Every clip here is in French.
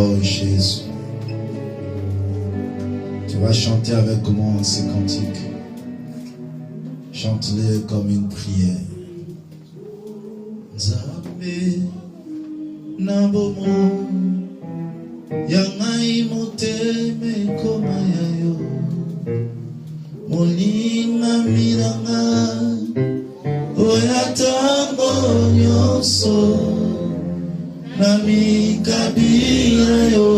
Oh Jésus. Tu vas chanter avec moi ces cantiques. Chante-les comme une prière. Nzambe na bomo yangai moteme koma yayo molinga miranga oyatango nyoso na mikabira yo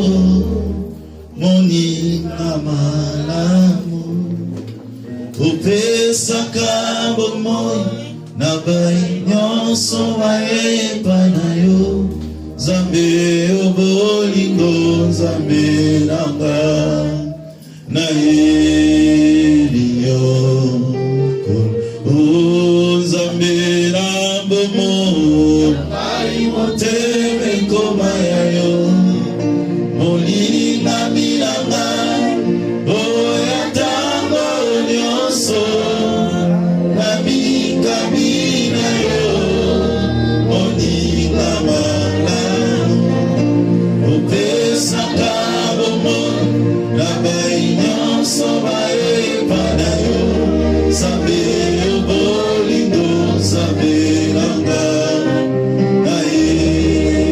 moninga malamu upesaka bomoi na bai nyonso baepa na yo Zambe obolingo Zambe nanga na eliyo Zambe nambomo bari moteme koma yayo molinga milanga oya tango nyonso na mikabina yo molinga malamu upesaka bomo na bai nyonso baepa na yo Zambe obolingo Zambe nanga na eliyo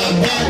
Baba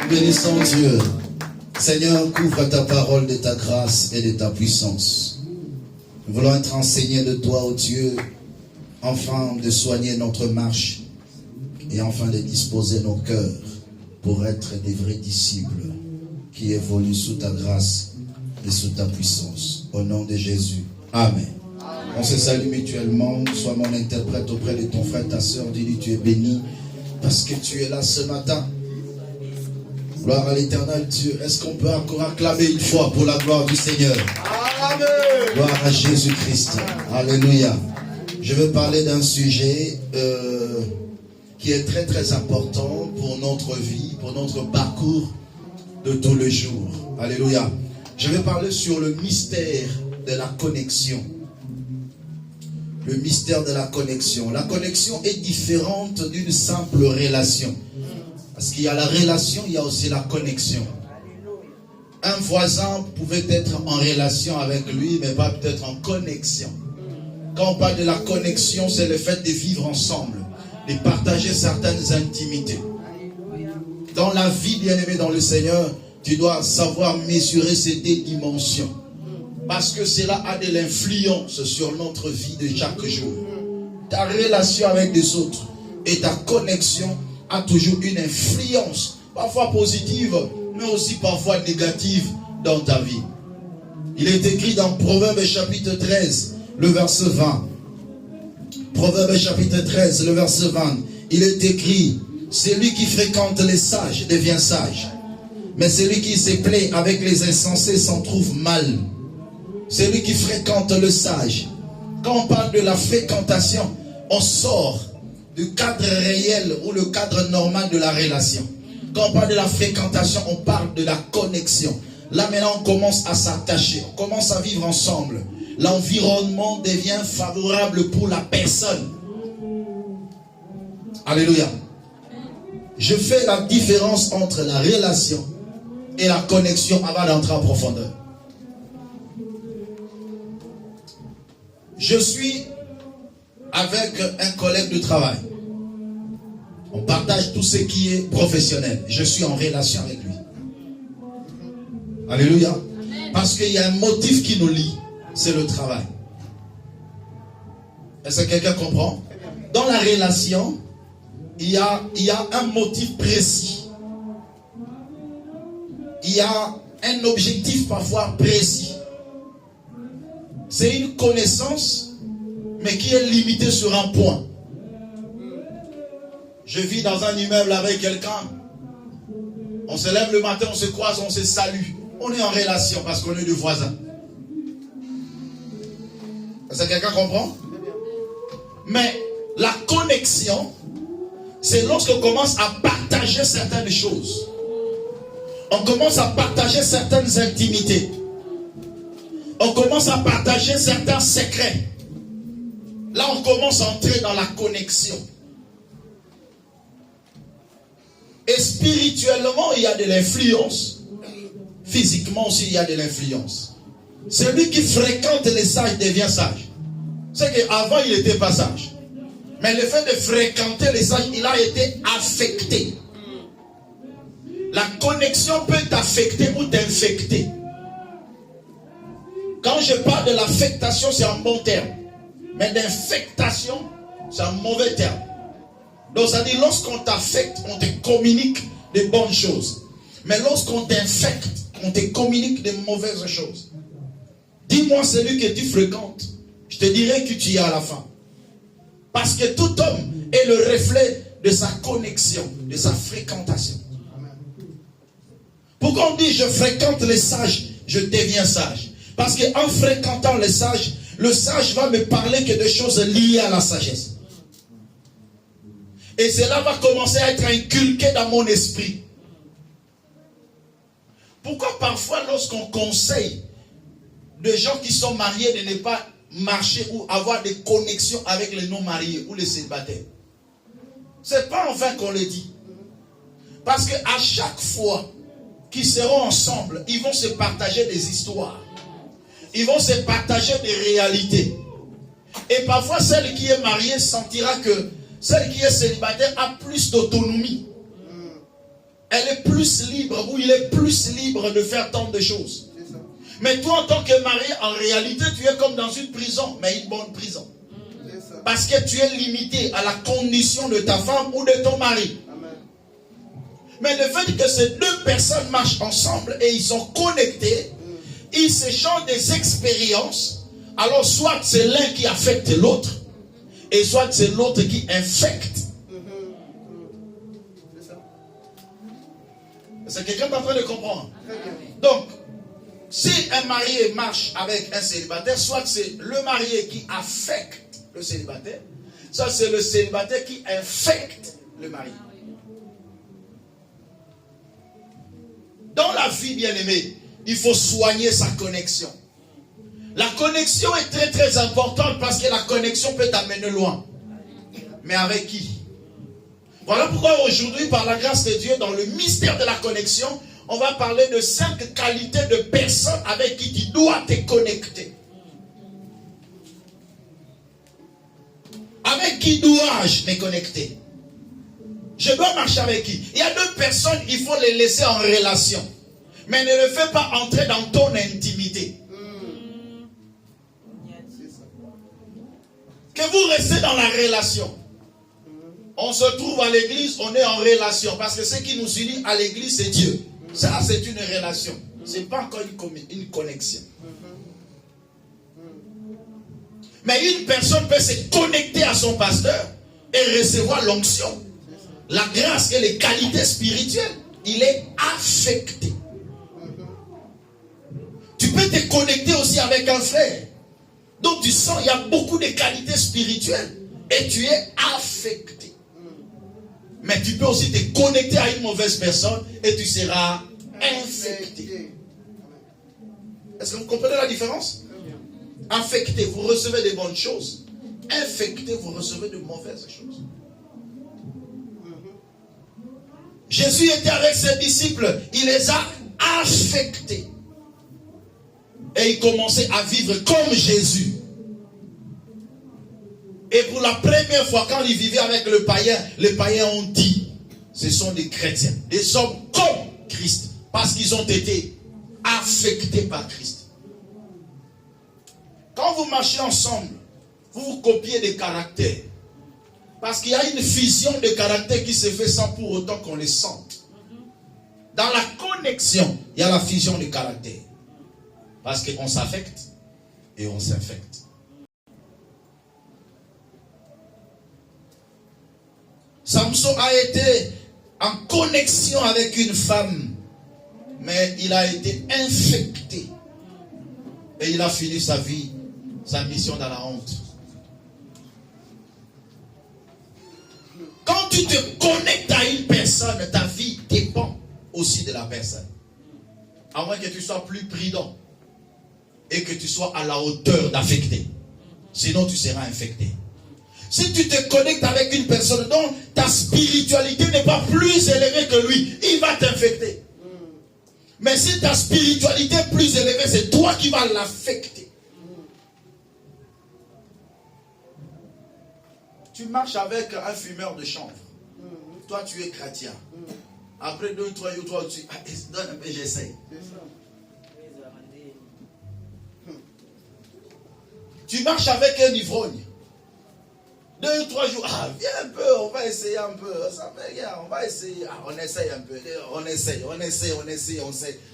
Bénissons Dieu. Seigneur, couvre ta parole de ta grâce et de ta puissance. Nous voulons être enseignés de toi, ô Dieu, afin de soigner notre marche et enfin de disposer nos cœurs pour être des vrais disciples qui évoluent sous ta grâce et sous ta puissance. Au nom de Jésus. Amen. On se salue mutuellement. Sois mon interprète auprès de ton frère, ta soeur. Dis-lui, tu es béni parce que tu es là ce matin. Gloire à l'éternel Dieu. Est-ce qu'on peut encore acclamer une fois pour la gloire du Seigneur? Amen. Gloire à Jésus-Christ. Alléluia. Je veux parler d'un sujet qui est très très important pour notre vie, pour notre parcours de tous les jours. Alléluia. Je vais parler sur le mystère de la connexion. Le mystère de la connexion. La connexion est différente d'une simple relation. Parce qu'il y a la relation, il y a aussi la connexion. Un voisin pouvait être en relation avec lui, mais pas peut-être en connexion. Quand on parle de la connexion, c'est le fait de vivre ensemble, de partager certaines intimités. Dans la vie, bien-aimé dans le Seigneur, tu dois savoir mesurer ces deux dimensions. Parce que cela a de l'influence sur notre vie de chaque jour. Ta relation avec les autres et ta connexion a toujours une influence, parfois positive, mais aussi parfois négative dans ta vie. Il est écrit dans Proverbes chapitre 13, le verset 20. Proverbes chapitre 13, le verset 20. Il est écrit, celui qui fréquente les sages devient sage, mais celui qui se plaît avec les insensés s'en trouve mal. Celui qui fréquente le sage. Quand on parle de la fréquentation, on sort du cadre réel ou le cadre normal de la relation. Quand on parle de la fréquentation, on parle de la connexion. Là maintenant, on commence à s'attacher, on commence à vivre ensemble. L'environnement devient favorable pour la personne. Alléluia. Je fais la différence entre la relation et la connexion avant d'entrer en profondeur. Je suis avec un collègue de travail. On partage tout ce qui est professionnel. Je suis en relation avec lui. Alléluia. Parce qu'il y a un motif qui nous lie. C'est le travail. Est-ce que quelqu'un comprend? Dans la relation, il y a un motif précis. Il y a un objectif parfois précis. C'est une connaissance, mais qui est limitée sur un point. Je vis dans un immeuble avec quelqu'un. On se lève le matin, on se croise, on se salue. On est en relation parce qu'on est des voisins. Est-ce que quelqu'un comprend? Mais la connexion, c'est lorsqu'on commence à partager certaines choses. On commence à partager certaines intimités. On commence à partager certains secrets. Là, on commence à entrer dans la connexion. Et spirituellement, il y a de l'influence. Physiquement aussi, il y a de l'influence. Celui qui fréquente les sages devient sage. C'est qu'avant, il n'était pas sage. Mais le fait de fréquenter les sages, il a été affecté. La connexion peut t'affecter ou t'infecter. Quand je parle de l'affectation, c'est un bon terme. Mais d'infectation, c'est un mauvais terme. Donc ça dit, lorsqu'on t'affecte, on te communique de bonnes choses. Mais lorsqu'on t'infecte, on te communique de mauvaises choses. Dis-moi celui que tu fréquentes, je te dirai que tu y es à la fin. Parce que tout homme est le reflet de sa connexion, de sa fréquentation. Pourquoi on dit je fréquente les sages, je deviens sage? Parce qu'en fréquentant les sages, le sage va me parler que de choses liées à la sagesse. Et cela va commencer à être inculqué dans mon esprit. Pourquoi parfois lorsqu'on conseille de gens qui sont mariés de ne pas marcher ou avoir des connexions avec les non-mariés ou les célibataires? C'est pas en vain qu'on le dit. Parce qu'à chaque fois qu'ils seront ensemble, ils vont se partager des histoires. Ils vont se partager des réalités. Et parfois, celle qui est mariée sentira que celle qui est célibataire a plus d'autonomie. Elle est plus libre, ou il est plus libre de faire tant de choses. Mais toi, en tant que marié, en réalité, tu es comme dans une prison, mais une bonne prison. Parce que tu es limité à la condition de ta femme ou de ton mari. Mais le fait que ces deux personnes marchent ensemble et ils sont connectés, ils s'échangent des expériences. Alors soit c'est l'un qui affecte l'autre, et soit c'est l'autre qui infecte. C'est quelqu'un qui est en train de comprendre. Donc, si un marié marche avec un célibataire, soit c'est le marié qui affecte le célibataire, soit c'est le célibataire qui infecte le mari. Dans la vie, bien-aimée, il faut soigner sa connexion. La connexion est très très importante parce que la connexion peut t'amener loin. Mais avec qui? Voilà pourquoi aujourd'hui, par la grâce de Dieu, dans le mystère de la connexion, on va parler de 5 qualités de personnes avec qui tu dois te connecter. Avec qui dois-je me connecter? Je dois marcher avec qui? Il y a 2 personnes, il faut les laisser en relation. Mais ne le fais pas entrer dans ton intimité. Que vous restez dans la relation. On se trouve à l'église, on est en relation. Parce que ce qui nous unit à l'église, c'est Dieu. Ça, c'est une relation. Ce n'est pas encore une connexion. Mais une personne peut se connecter à son pasteur et recevoir l'onction, la grâce et les qualités spirituelles. Il est affecté. Tu peux te connecter aussi avec un frère. Donc tu sens, il y a beaucoup de qualités spirituelles. Et tu es affecté. Mais tu peux aussi te connecter à une mauvaise personne et tu seras infecté. Est-ce que vous comprenez la différence? Affecté, vous recevez de bonnes choses. Infecté, vous recevez de mauvaises choses. Jésus était avec ses disciples. Il les a affectés. Et il commençait à vivre comme Jésus. Et pour la première fois, quand il vivait avec les païens ont dit, ce sont des chrétiens, des hommes comme Christ, parce qu'ils ont été affectés par Christ. Quand vous marchez ensemble, vous vous copiez des caractères. Parce qu'il y a une fusion de caractères qui se fait sans pour autant qu'on les sente. Dans la connexion, il y a la fusion de caractères. Parce qu'on s'affecte et on s'infecte. Samson a été en connexion avec une femme, mais il a été infecté. Et il a fini sa vie, sa mission dans la honte. Quand tu te connectes à une personne, ta vie dépend aussi de la personne. À moins que tu sois plus prudent et que tu sois à la hauteur d'affecter. Sinon, tu seras infecté. Si tu te connectes avec une personne dont ta spiritualité n'est pas plus élevée que lui, il va t'infecter. Mais si ta spiritualité est plus élevée, c'est toi qui vas l'affecter. Tu marches avec un fumeur de chanvre. Toi, tu es chrétien. Après 2 ou 3 jours, tu donne un peu, j'essaye. Tu marches avec un ivrogne. 2 ou 3 jours, viens un peu, on va essayer un peu. Ça fait rien, on va essayer. On essaye un peu. On essaye.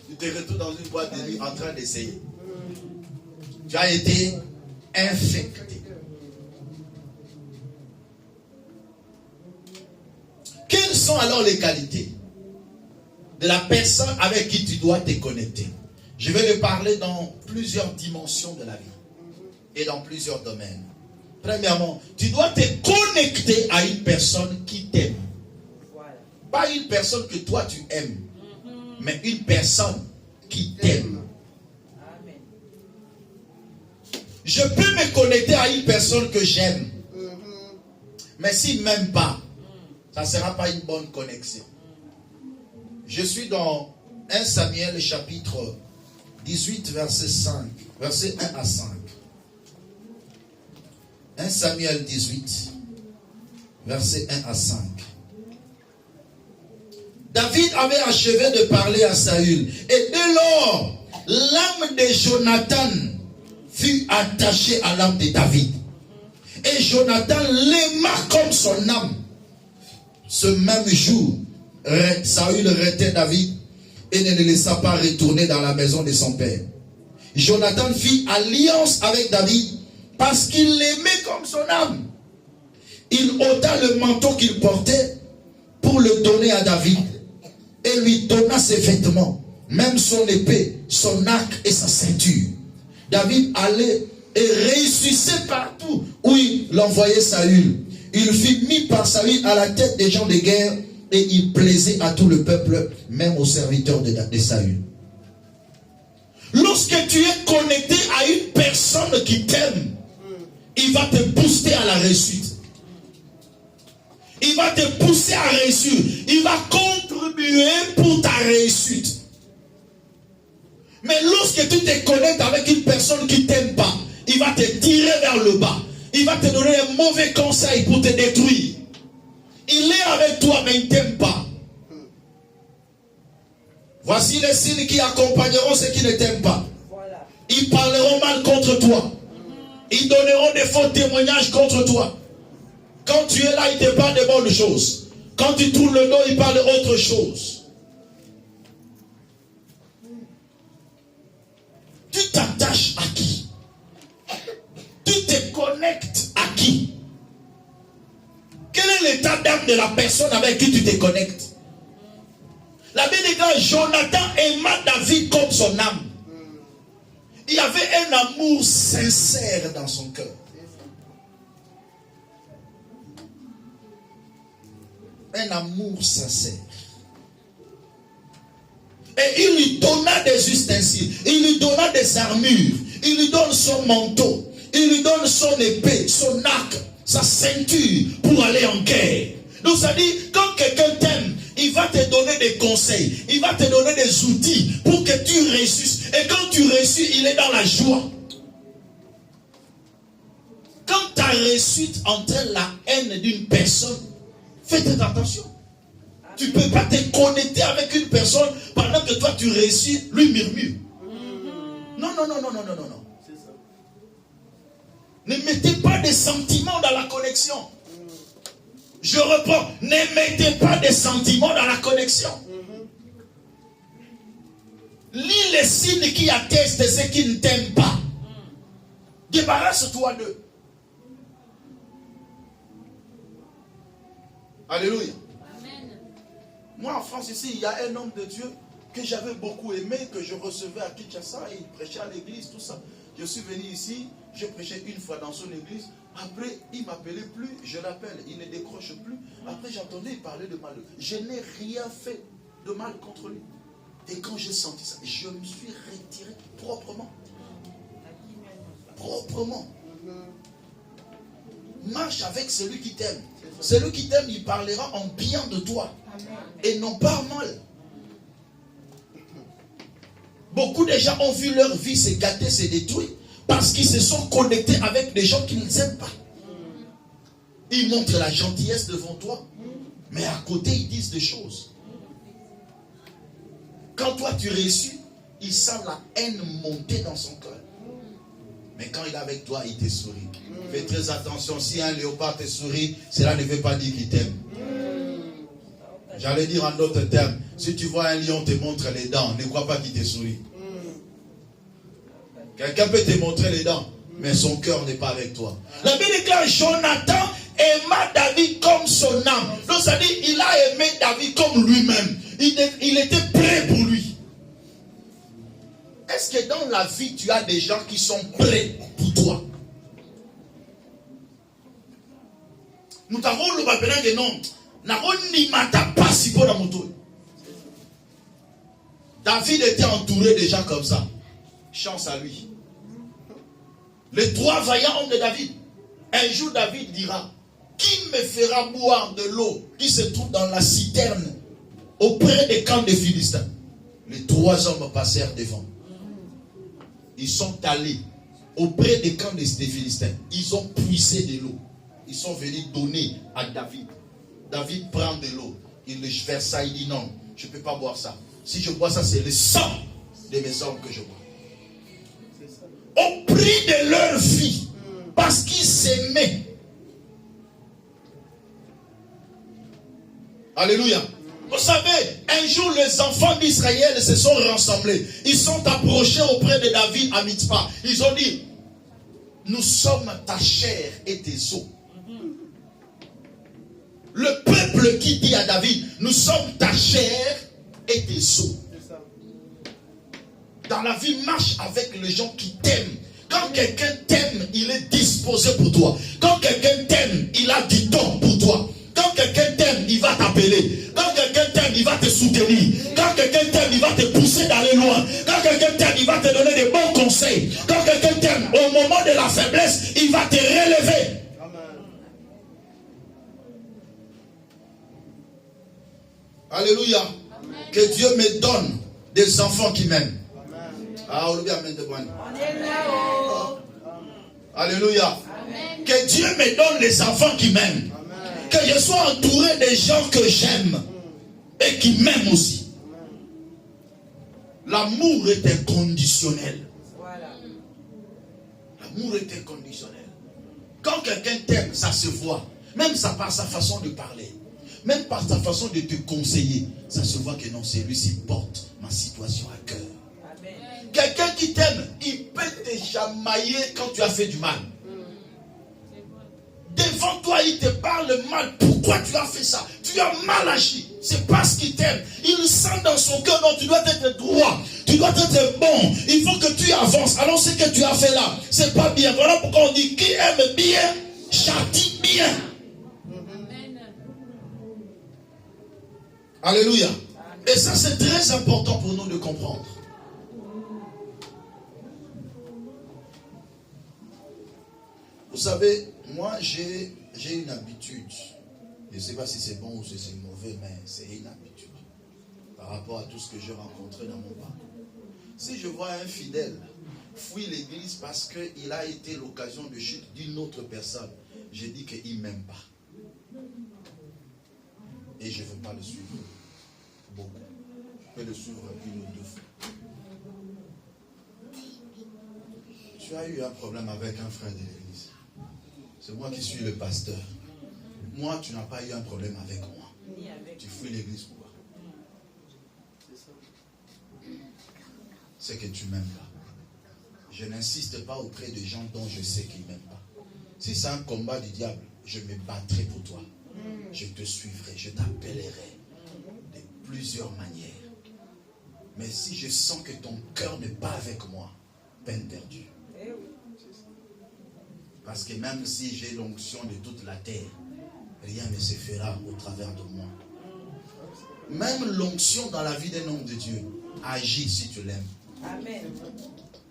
Tu te retrouves dans une boîte de nuit en train d'essayer. Tu as été infecté. Quelles sont alors les qualités de la personne avec qui tu dois te connecter? Je vais le parler dans plusieurs dimensions de la vie et dans plusieurs domaines. Premièrement, tu dois te connecter à une personne qui t'aime. Voilà. Pas une personne que toi tu aimes, mais une personne qui t'aime. Amen. Je peux me connecter à une personne que j'aime, mais s'il ne m'aime pas, ça ne sera pas une bonne connexion. Je suis dans 1 Samuel chapitre 18 verset 5, verset 1 à 5. 1 Samuel 18 verset 1 à 5. David avait achevé de parler à Saül, et dès lors l'âme de Jonathan fut attachée à l'âme de David, et Jonathan l'aima comme son âme. Ce même jour, Saül retint David et ne le laissa pas retourner dans la maison de son père. Jonathan fit alliance avec David parce qu'il l'aimait comme son âme. Il ôta le manteau qu'il portait pour le donner à David et lui donna ses vêtements, même son épée, son arc et sa ceinture. David allait et réussissait partout où il l'envoyait Saül. Il fut mis par Saül à la tête des gens de guerre et il plaisait à tout le peuple, même aux serviteurs de Saül. Lorsque tu es connecté à une personne qui t'aime, il va te booster à la réussite. Il va te pousser à réussir. Il va contribuer pour ta réussite. Mais lorsque tu te connectes avec une personne qui ne t'aime pas, il va te tirer vers le bas. Il va te donner un mauvais conseil pour te détruire. Il est avec toi, mais il ne t'aime pas. Voici les signes qui accompagneront ceux qui ne t'aiment pas. Voilà. Ils parleront mal contre toi. Ils donneront des faux témoignages contre toi. Quand tu es là, ils te parlent de bonnes choses. Quand tu tournes le dos, ils parlent d'autre chose. Tu t'attaches à qui? Tu te connectes à qui? Quel est l'état d'âme de la personne avec qui tu te connectes? La Bible dit que Jonathan aima David comme son âme. Il y avait un amour sincère dans son cœur. Un amour sincère. Et il lui donna des ustensiles. Il lui donna des armures. Il lui donne son manteau. Il lui donne son épée, son arc, sa ceinture pour aller en guerre. Donc ça dit, quand quelqu'un t'aime, il va te donner des conseils. Il va te donner des outils pour que tu réussisses. Et quand tu réussis, il est dans la joie. Quand ta réussite entraîne la haine d'une personne, fais très attention. Tu ne peux pas te connecter avec une personne pendant que toi tu réussis, lui murmure. Non. Ne mettez pas des sentiments dans la connexion. Je reprends, ne mettez pas des sentiments dans la connexion. Lis les signes qui attestent de ceux qui ne t'aiment pas. Débarrasse-toi d'eux. Alléluia. Amen. Moi en France ici, il y a un homme de Dieu que j'avais beaucoup aimé, que je recevais à Kinshasa, et il prêchait à l'église, tout ça. Je suis venu ici, je prêchais une fois dans son église. Après, il ne m'appelait plus, je l'appelle, il ne décroche plus. Après, j'entendais parler de mal. Je n'ai rien fait de mal contre lui. Et quand j'ai senti ça, je me suis retiré proprement. Proprement. marche avec celui qui t'aime. Celui qui t'aime, il parlera en bien de toi. Et non pas en mal. Beaucoup de gens ont vu leur vie se gâter, se détruire, parce qu'ils se sont connectés avec des gens qui ne les aiment pas. Ils montrent la gentillesse devant toi, mais à côté, ils disent des choses. Quand toi, tu réussis, il sent la haine monter dans son cœur. Mais quand il est avec toi, il te sourit. Fais très attention, si un léopard te sourit, cela ne veut pas dire qu'il t'aime. J'allais dire en d'autres termes, si tu vois un lion te montre les dents, ne crois pas qu'il te sourit. Quelqu'un peut te montrer les dents, mais son cœur n'est pas avec toi. La Bible déclare, Jonathan aima David comme son âme. Donc ça dit, il a aimé David comme lui-même. Il était prêt pour lui. Est-ce que dans la vie, tu as des gens qui sont prêts pour toi? Nous avons le baptême de nom. David était entouré de gens comme ça. Chance à lui. Les 3 vaillants hommes de David. Un jour, David dira, qui me fera boire de l'eau qui se trouve dans la citerne auprès des camps des Philistins? Les 3 hommes passèrent devant. Ils sont allés auprès des camps des Philistins. Ils ont puisé de l'eau. Ils sont venus donner à David. David prend de l'eau. Il le verse ça. Il dit non, je ne peux pas boire ça. Si je bois ça, c'est le sang de mes hommes que je bois. Au prix de leur vie. Parce qu'ils s'aimaient. Alléluia. Vous savez, un jour les enfants d'Israël se sont rassemblés. Ils sont approchés auprès de David à Mitzpah. Ils ont dit, nous sommes ta chair et tes os. Le peuple qui dit à David, nous sommes ta chair et tes os. Dans la vie, marche avec les gens qui t'aiment. Quand quelqu'un t'aime, il est disposé pour toi. Quand quelqu'un t'aime, il a du temps pour toi. Quand quelqu'un t'aime, il va t'appeler. Quand quelqu'un t'aime, il va te soutenir. Quand quelqu'un t'aime, il va te pousser d'aller loin. Quand quelqu'un t'aime, il va te donner des bons conseils. Quand quelqu'un t'aime, au moment de la faiblesse, il va te relever. Amen. Alléluia. Amen. Que Dieu me donne des enfants qui m'aiment. Ah, alléluia. Amen. Que Dieu me donne les enfants qui m'aiment. Que je sois entouré des gens que j'aime et qui m'aiment aussi. L'amour est inconditionnel. L'amour est inconditionnel. Quand quelqu'un t'aime, ça se voit. Même ça par sa façon de parler. Même par sa façon de te conseiller. Ça se voit que non, celui-ci porte ma situation à cœur. Quelqu'un qui t'aime, il peut te chamailler quand tu as fait du mal. Devant toi, il te parle mal. Pourquoi tu as fait ça? Tu as mal agi. C'est parce qu'il t'aime. Il sent dans son cœur, non, tu dois être droit. Tu dois être bon. Il faut que tu avances. Alors ce que tu as fait là, c'est pas bien. Voilà pourquoi on dit, qui aime bien, châtie bien. Amen. Alléluia. Et ça, c'est très important pour nous de comprendre. Vous savez, moi j'ai une habitude. Je ne sais pas si c'est bon ou si c'est mauvais, mais c'est une habitude. Par rapport à tout ce que j'ai rencontré dans mon parcours. Si je vois un fidèle fuir l'église parce qu'il a été l'occasion de chute d'une autre personne, je dis qu'il ne m'aime pas. Et je ne veux pas le suivre beaucoup. Je peux le suivre 1 ou 2 fois. Tu as eu un problème avec un frère de l'église. C'est moi qui suis le pasteur. Moi, tu n'as pas eu un problème avec moi. Tu fuis l'église pourquoi? C'est que tu ne m'aimes pas. Je n'insiste pas auprès des gens dont je sais qu'ils ne m'aiment pas. Si c'est un combat du diable, je me battrai pour toi. Je te suivrai, je t'appellerai de plusieurs manières. Mais si je sens que ton cœur n'est pas avec moi, peine perdue. Parce que même si j'ai l'onction de toute la terre, rien ne se fera au travers de moi. Même l'onction dans la vie d'un homme de Dieu agit si tu l'aimes. Amen.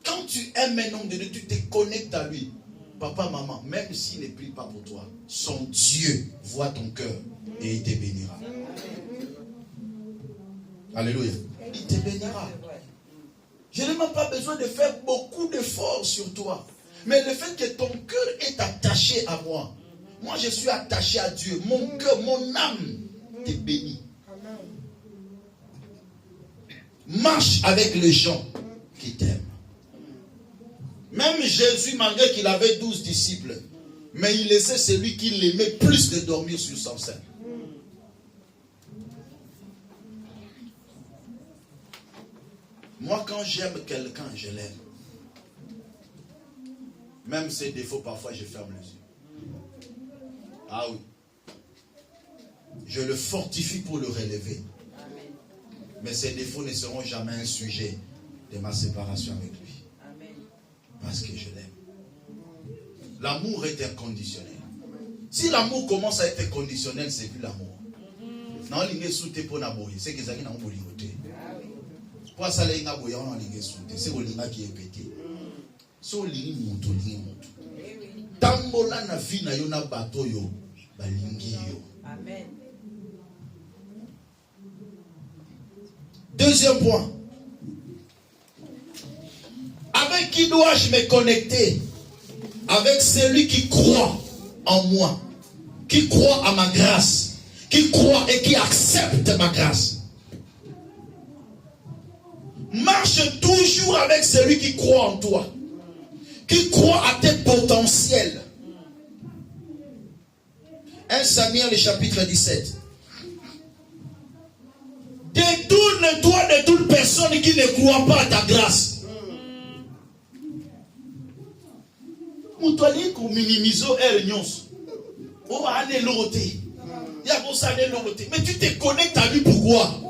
Quand tu aimes un homme de Dieu, tu te connectes à lui. papa, maman, même s'il ne prie pas pour toi, son Dieu voit ton cœur et il te bénira. Alléluia. Il te bénira. Je n'ai même pas besoin de faire beaucoup d'efforts sur toi. Mais le fait que ton cœur est attaché à moi, moi je suis attaché à Dieu. Mon cœur, mon âme te bénit. Marche avec les gens qui t'aiment. Même Jésus, malgré qu'il avait 12 disciples, mais il laissait celui qui l'aimait plus de dormir sur son sein. Moi, quand j'aime quelqu'un, je l'aime. Même ses défauts, parfois, je ferme les yeux. Ah oui. Je le fortifie pour le relever. Mais ses défauts ne seront jamais un sujet de ma séparation avec lui. Parce que je l'aime. L'amour est inconditionnel. Si l'amour commence à être conditionnel, c'est plus l'amour. Non, il est sous tes pour n'aboyer. C'est que ça n'a pas de pour ça, les gens ont un c'est le linga qui est pété. So lingi moto. Tambola na vie na yo na bato yo balingi yo. Amen. Deuxième point. Avec qui dois-je me connecter? Avec celui qui croit en moi, qui croit à ma grâce, qui croit et qui accepte ma grâce. Marche toujours avec celui qui croit en toi, qui croit à tes potentiels. 1 Samuel, le chapitre 17. Détourne-toi de toute personne qui ne croit pas à ta grâce. Mais tu te connectes à lui pourquoi?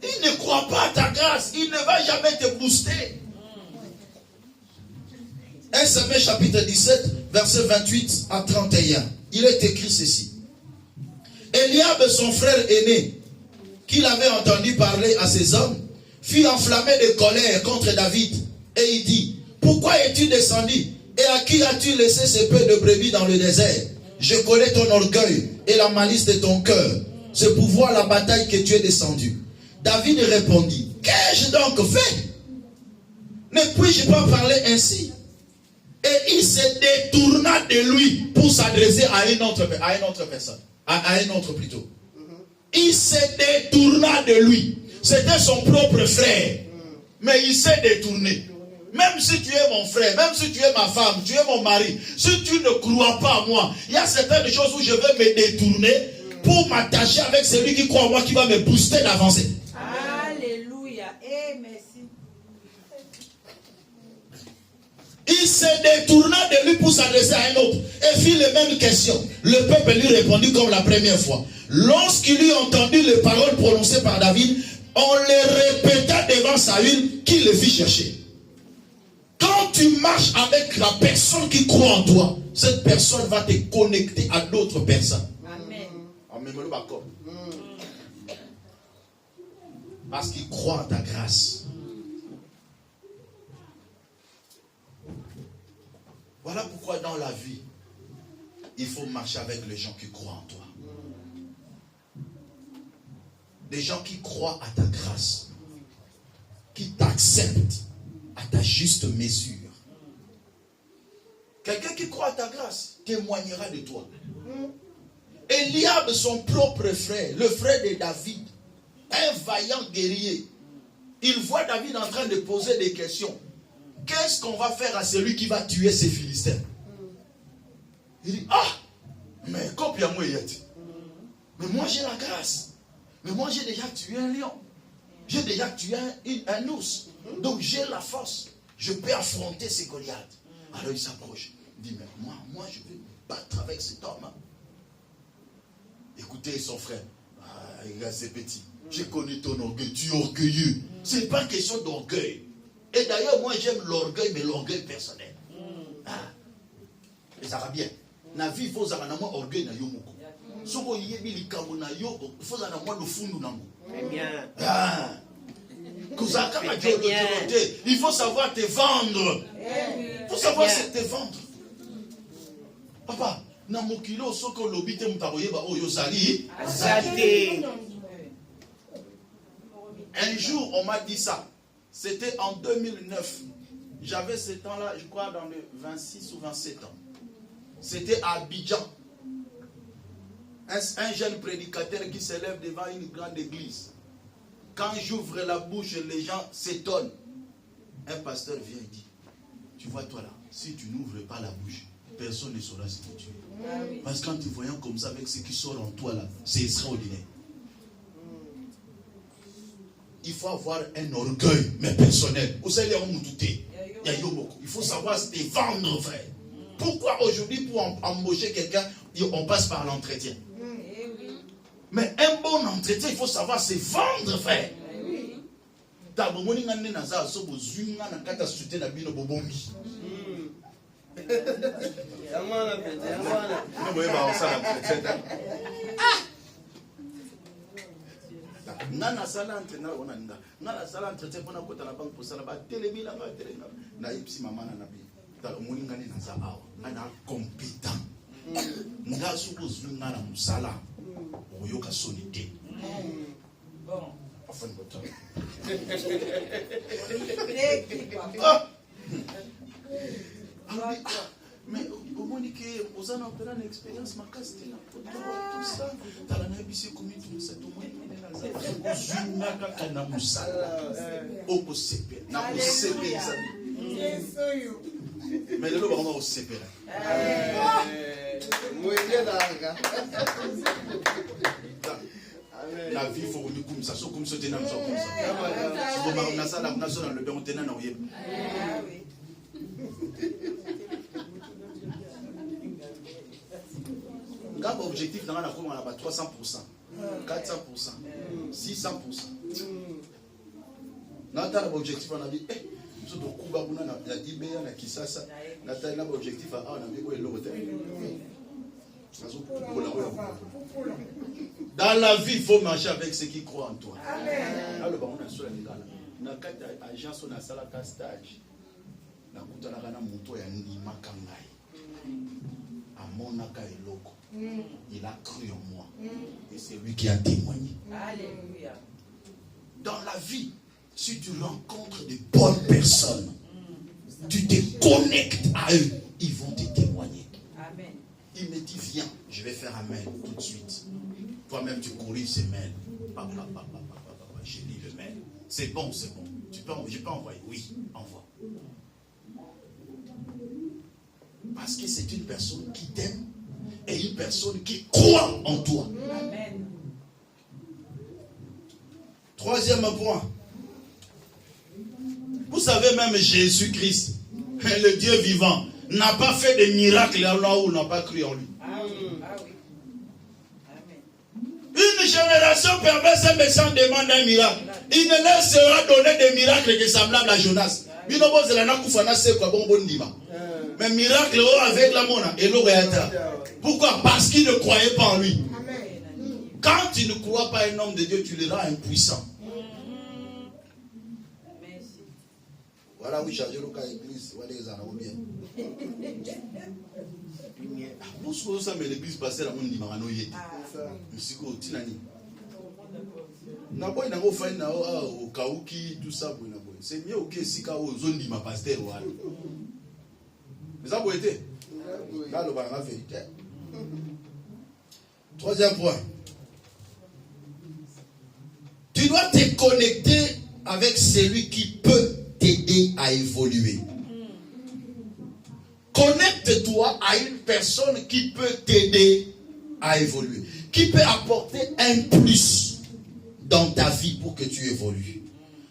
Il ne croit pas à ta grâce. Il ne va jamais te booster. 1 Samuel chapitre 17, verset 28 à 31. Il est écrit ceci. Eliab, son frère aîné, qu'il avait entendu parler à ses hommes, fut enflammé de colère contre David. Et il dit, pourquoi es-tu descendu? Et à qui as-tu laissé ces peu de brebis dans le désert? Je connais ton orgueil et la malice de ton cœur. C'est pour voir la bataille que tu es descendu. David répondit, qu'ai-je donc fait? Ne puis-je pas parler ainsi? Et il se détourna de lui pour s'adresser à une autre personne. À un autre plutôt. Il se détourna de lui. C'était son propre frère. Mais il s'est détourné. Même si tu es mon frère, même si tu es ma femme, tu es mon mari, si tu ne crois pas à moi, il y a certaines choses où je vais me détourner pour m'attacher avec celui qui croit en moi, qui va me booster d'avancer. Alléluia. Et merci. Il se détourna de lui pour s'adresser à un autre et fit les mêmes questions. Le peuple lui répondit comme la première fois. Lorsqu'il eut entendu les paroles prononcées par David, on les répéta devant Saül qui le fit chercher. Quand tu marches avec la personne qui croit en toi, cette personne va te connecter à d'autres personnes. Amen. Parce qu'il croit en ta grâce. Voilà pourquoi dans la vie, il faut marcher avec les gens qui croient en toi. Des gens qui croient à ta grâce, qui t'acceptent à ta juste mesure. Quelqu'un qui croit à ta grâce témoignera de toi. Eliab, son propre frère, le frère de David, un vaillant guerrier, il voit David en train de poser des questions. Qu'est-ce qu'on va faire à celui qui va tuer ces Philistins? Il dit, ah, mais copie-moi. Mais moi j'ai la grâce. Mais moi j'ai déjà tué un lion. J'ai déjà tué un ours. Donc j'ai la force. Je peux affronter ces Goliaths. Alors il s'approche. Il dit, mais moi je vais me battre avec cet homme. Écoutez son frère. Ah, il est assez petit. J'ai connu ton orgueil. Tu es orgueilleux. Ce n'est pas question d'orgueil. Et d'ailleurs, moi j'aime l'orgueil, mais l'orgueil personnel. Les Arabiens. Na vie, il faut avoir un orgueil na yomoko. Soko yebi likambo na yo, il faut avoir un fundu nango. Très bien. Il faut savoir te vendre. Il faut savoir te vendre. Papa, na mokilo soko lobite mutaboyeba oyo zali. Un jour, on m'a dit ça. C'était en 2009. J'avais ce temps-là, je crois, dans les 26 ou 27 ans. C'était à Abidjan. Un jeune prédicateur qui s'élève devant une grande église. Quand j'ouvre la bouche, les gens s'étonnent. Un pasteur vient et dit, tu vois toi là, si tu n'ouvres pas la bouche, personne ne saura ce que tu es. Parce que quand tu voyons comme ça avec ce qui sort en toi là, c'est extraordinaire. Il faut avoir un orgueil, mais personnel. Il faut savoir se vendre, frère. Pourquoi aujourd'hui, pour embaucher quelqu'un, on passe par l'entretien? Mais un bon entretien, il faut savoir se vendre, frère. Nana sala entretien on anda. Nana sala entretien pour na kota na banque pour sala ba telebila ba telebila. Na ipsi mama na nabi. Ta omoninga ni na za awa. Ana compétent. Nga suko zunga na musala. Oyoka sonité. Bon. Afan bota. Mais au moins que aux ans on a une expérience ma casse tout ça dans la nabisi comme tout ça tout moins zuna kaka na musala au kosepe na kosepe sabi mais le ba on kosepe là moyen d'anga la vie faut nous comme ça so comme ça tenant comme ça si vous na sala na sala le bien tenant na oyeb Gab objectif dans la commune on a 300%, 400%, 600%. Notre objectif on a dit nous sommes Kuba kuna na Ibea na Kisasa na tala objectif a on a vu quoi le hôtel. Dans la vie il faut marcher avec ceux qui croient en toi. Amen. Alors on a sur la ngala. Na kata agence on a sala ka stage. Na kutana kana moto ya ndima kangai. Amonaka eloko. Il a cru en moi. Et c'est lui qui a témoigné. Alléluia. Dans la vie, si tu rencontres de bonnes personnes, tu te connectes à eux, ils vont te témoigner. Amen. Il me dit, viens, je vais faire un mail tout de suite. Toi-même, tu corriges ces mails. J'ai lu le mail. C'est bon, c'est bon. Je peux envoyer. Oui, envoie. Parce que c'est une personne qui t'aime et une personne qui croit en toi. Amen. Troisième point. Vous savez, même Jésus-Christ, le Dieu vivant, n'a pas fait de miracles là où on n'a pas cru en lui. Ah oui. Amen. Une génération perverse et méchante demande un miracle. Il ne leur sera donné des miracles que semblables à Jonas. Mais miracle avec la mona et l'oréata. Pourquoi? Parce qu'il ne croyait pas en lui. Amen. Quand tu ne crois pas un homme de Dieu, tu le rends impuissant. Merci. Voilà où j'ai l'église. Voilà les arabes bien. Pour ça, mais l'église passait la monde d'Imano yé. Musico tinani. N'aboy n'ago faille na au kauki tout ça pour n'aboy. C'est mieux que si ka au zone d'Ima pasteur ou alors. Mais ça été. Là le la vérité. Troisième point. Tu dois te connecter avec celui qui peut t'aider à évoluer. Connecte-toi à une personne qui peut t'aider à évoluer. Qui peut apporter un plus dans ta vie pour que tu évolues.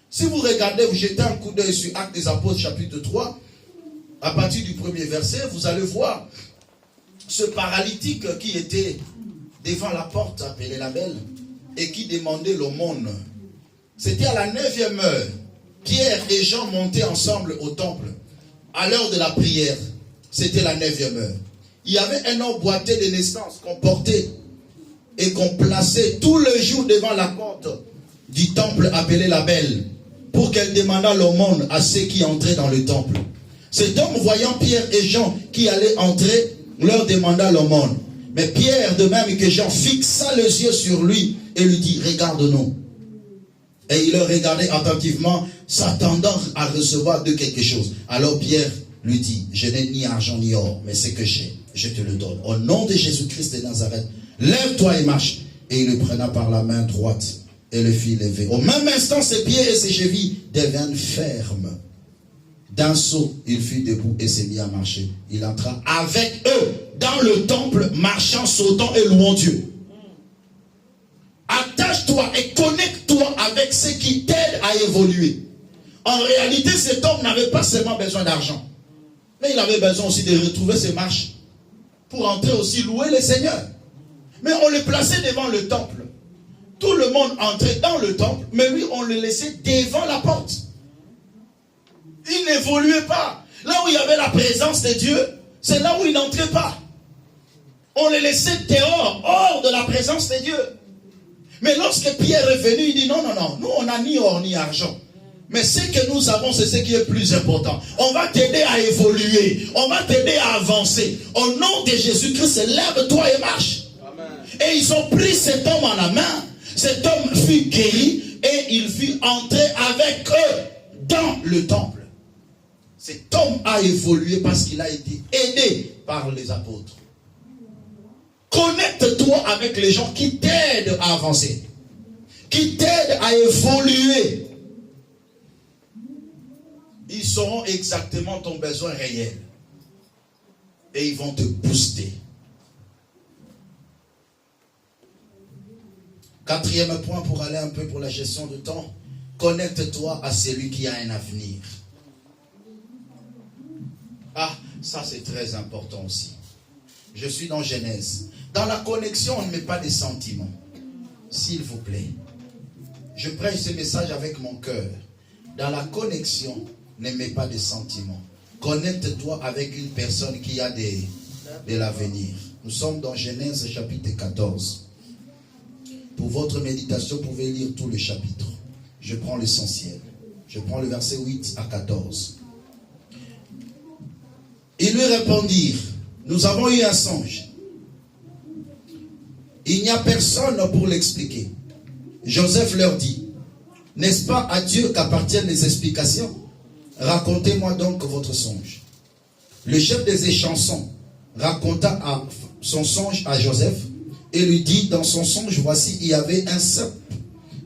Si vous regardez, vous jetez un coup d'œil sur Actes des Apôtres chapitre 3, à partir du premier verset, vous allez voir ce paralytique qui était devant la porte appelée la Belle et qui demandait l'aumône. C'était à la 9e heure. Pierre et Jean montaient ensemble au temple à l'heure de la prière. C'était la 9e heure. Il y avait un homme boiteux de naissance qu'on portait et qu'on plaçait tout le jour devant la porte du temple appelé la Belle pour qu'elle demandât l'aumône à ceux qui entraient dans le temple. Cet homme, voyant Pierre et Jean qui allaient entrer leur demanda l'aumône. Mais Pierre, de même que Jean, fixa les yeux sur lui et lui dit, regarde-nous. Et il le regardait attentivement, s'attendant à recevoir de quelque chose. Alors Pierre lui dit, je n'ai ni argent ni or, mais ce que j'ai, je te le donne. Au nom de Jésus-Christ de Nazareth, lève-toi et marche. Et il le prena par la main droite et le fit lever. Au même instant, ses pieds et ses chevilles devinrent fermes. D'un saut, il fut debout et s'est mis à marcher. Il entra avec eux dans le temple, marchant, sautant et louant Dieu. Attache-toi et connecte-toi avec ceux qui t'aident à évoluer. En réalité, cet homme n'avait pas seulement besoin d'argent, mais il avait besoin aussi de retrouver ses marches pour entrer aussi louer le Seigneur. Mais on le plaçait devant le temple. Tout le monde entrait dans le temple, mais lui, on le laissait devant la porte. Il n'évoluait pas. Là où il y avait la présence de Dieu, c'est là où il n'entrait pas. On le laissait dehors, hors de la présence de Dieu. Mais lorsque Pierre est venu, il dit non, nous on n'a ni or ni argent. Mais ce que nous avons, c'est ce qui est plus important. On va t'aider à évoluer. On va t'aider à avancer. Au nom de Jésus-Christ, lève-toi et marche. Amen. Et ils ont pris cet homme en la main. Cet homme fut guéri et il fut entré avec eux dans le temple. Cet homme a évolué parce qu'il a été aidé par les apôtres. Connecte-toi avec les gens qui t'aident à avancer, qui t'aident à évoluer. Ils sauront exactement ton besoin réel et ils vont te booster. Quatrième point pour aller un peu pour la gestion de temps, connecte-toi à celui qui a un avenir. Ah, ça c'est très important aussi. Je suis dans Genèse. Dans la connexion, on ne met pas des sentiments. S'il vous plaît. Je prêche ce message avec mon cœur. Dans la connexion, ne mets pas des sentiments. Connecte-toi avec une personne qui a de l'avenir. Nous sommes dans Genèse chapitre 14. Pour votre méditation, vous pouvez lire tout le chapitre. Je prends l'essentiel. Je prends le verset 8 à 14. Ils lui répondirent, nous avons eu un songe. Il n'y a personne pour l'expliquer. Joseph leur dit, n'est-ce pas à Dieu qu'appartiennent les explications? Racontez-moi donc votre songe. Le chef des échansons raconta son songe à Joseph et lui dit, dans son songe, voici, il y avait un cep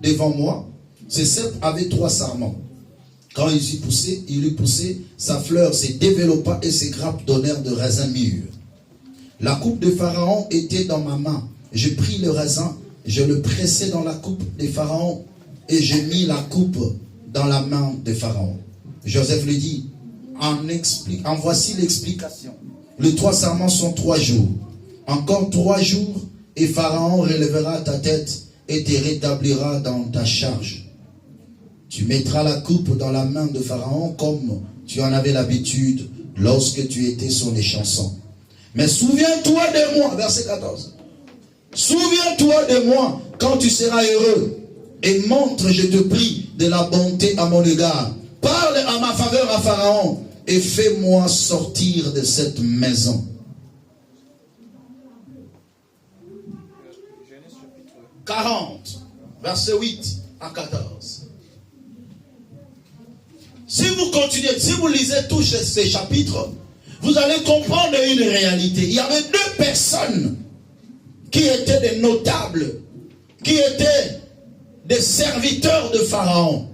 devant moi. Ce cep avait 3 sarments. Quand il eut poussé, sa fleur se développa et ses grappes donnèrent de raisins mûrs. La coupe de Pharaon était dans ma main. Je pris le raisin, je le pressai dans la coupe de Pharaon et je mis la coupe dans la main de Pharaon. Joseph lui dit, en voici l'explication. Les 3 sarments sont 3 jours. Encore 3 jours et Pharaon relèvera ta tête et te rétablira dans ta charge. Tu mettras la coupe dans la main de Pharaon comme tu en avais l'habitude lorsque tu étais son échanson. Mais souviens-toi de moi, verset 14. Souviens-toi de moi quand tu seras heureux et montre, je te prie, de la bonté à mon égard. Parle à ma faveur à Pharaon et fais-moi sortir de cette maison. Genèse 40, verset 8 à 14. Si vous continuez, si vous lisez tous ces chapitres, vous allez comprendre une réalité. Il y avait 2 personnes qui étaient des notables, qui étaient des serviteurs de Pharaon.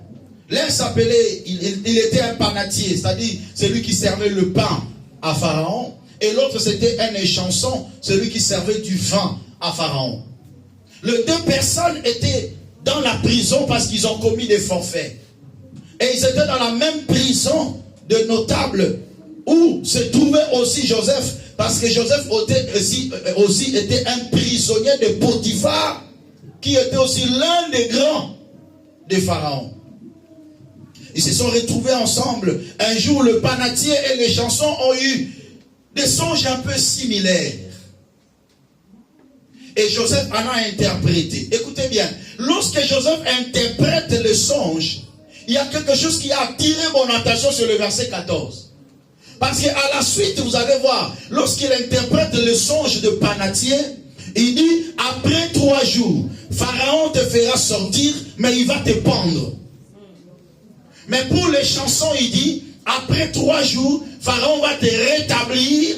L'un s'appelait, il était un panatier, c'est-à-dire celui qui servait le pain à Pharaon, et l'autre c'était un échanson, celui qui servait du vin à Pharaon. Les 2 personnes étaient dans la prison parce qu'ils ont commis des forfaits. Et ils étaient dans la même prison de notables où se trouvait aussi Joseph, parce que Joseph aussi était un prisonnier de Potiphar, qui était aussi l'un des grands de Pharaon. Ils se sont retrouvés ensemble. Un jour, le panatier et les chansons ont eu des songes un peu similaires. Et Joseph en a interprété. Écoutez bien, lorsque Joseph interprète le songe, il y a quelque chose qui a attiré mon attention sur le verset 14. Parce qu'à la suite, vous allez voir, lorsqu'il interprète le songe de Panatier, il dit, après 3 jours, Pharaon te fera sortir, mais il va te pendre. Mais pour les chansons, il dit, après 3 jours, Pharaon va te rétablir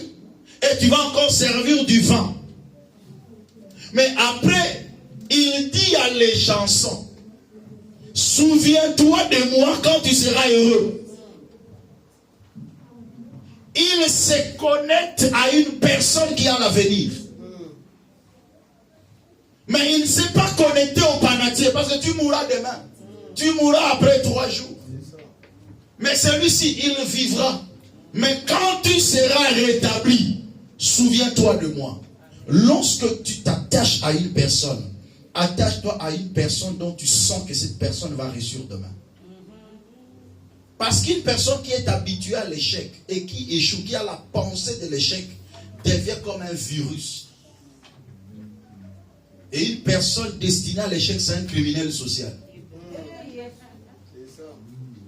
et tu vas encore servir du vent. Mais après, il dit à les chansons, souviens-toi de moi quand tu seras heureux. Il se connecte à une personne qui a l'avenir. Mais il ne s'est pas connecté au panatier parce que tu mourras demain. Tu mourras après 3 jours. Mais celui-ci, il vivra. Mais quand tu seras rétabli, souviens-toi de moi. Lorsque tu t'attaches à une personne, attache-toi à une personne dont tu sens que cette personne va réussir demain. Parce qu'une personne qui est habituée à l'échec et qui échoue, qui a la pensée de l'échec, devient comme un virus. Et une personne destinée à l'échec, c'est un criminel social.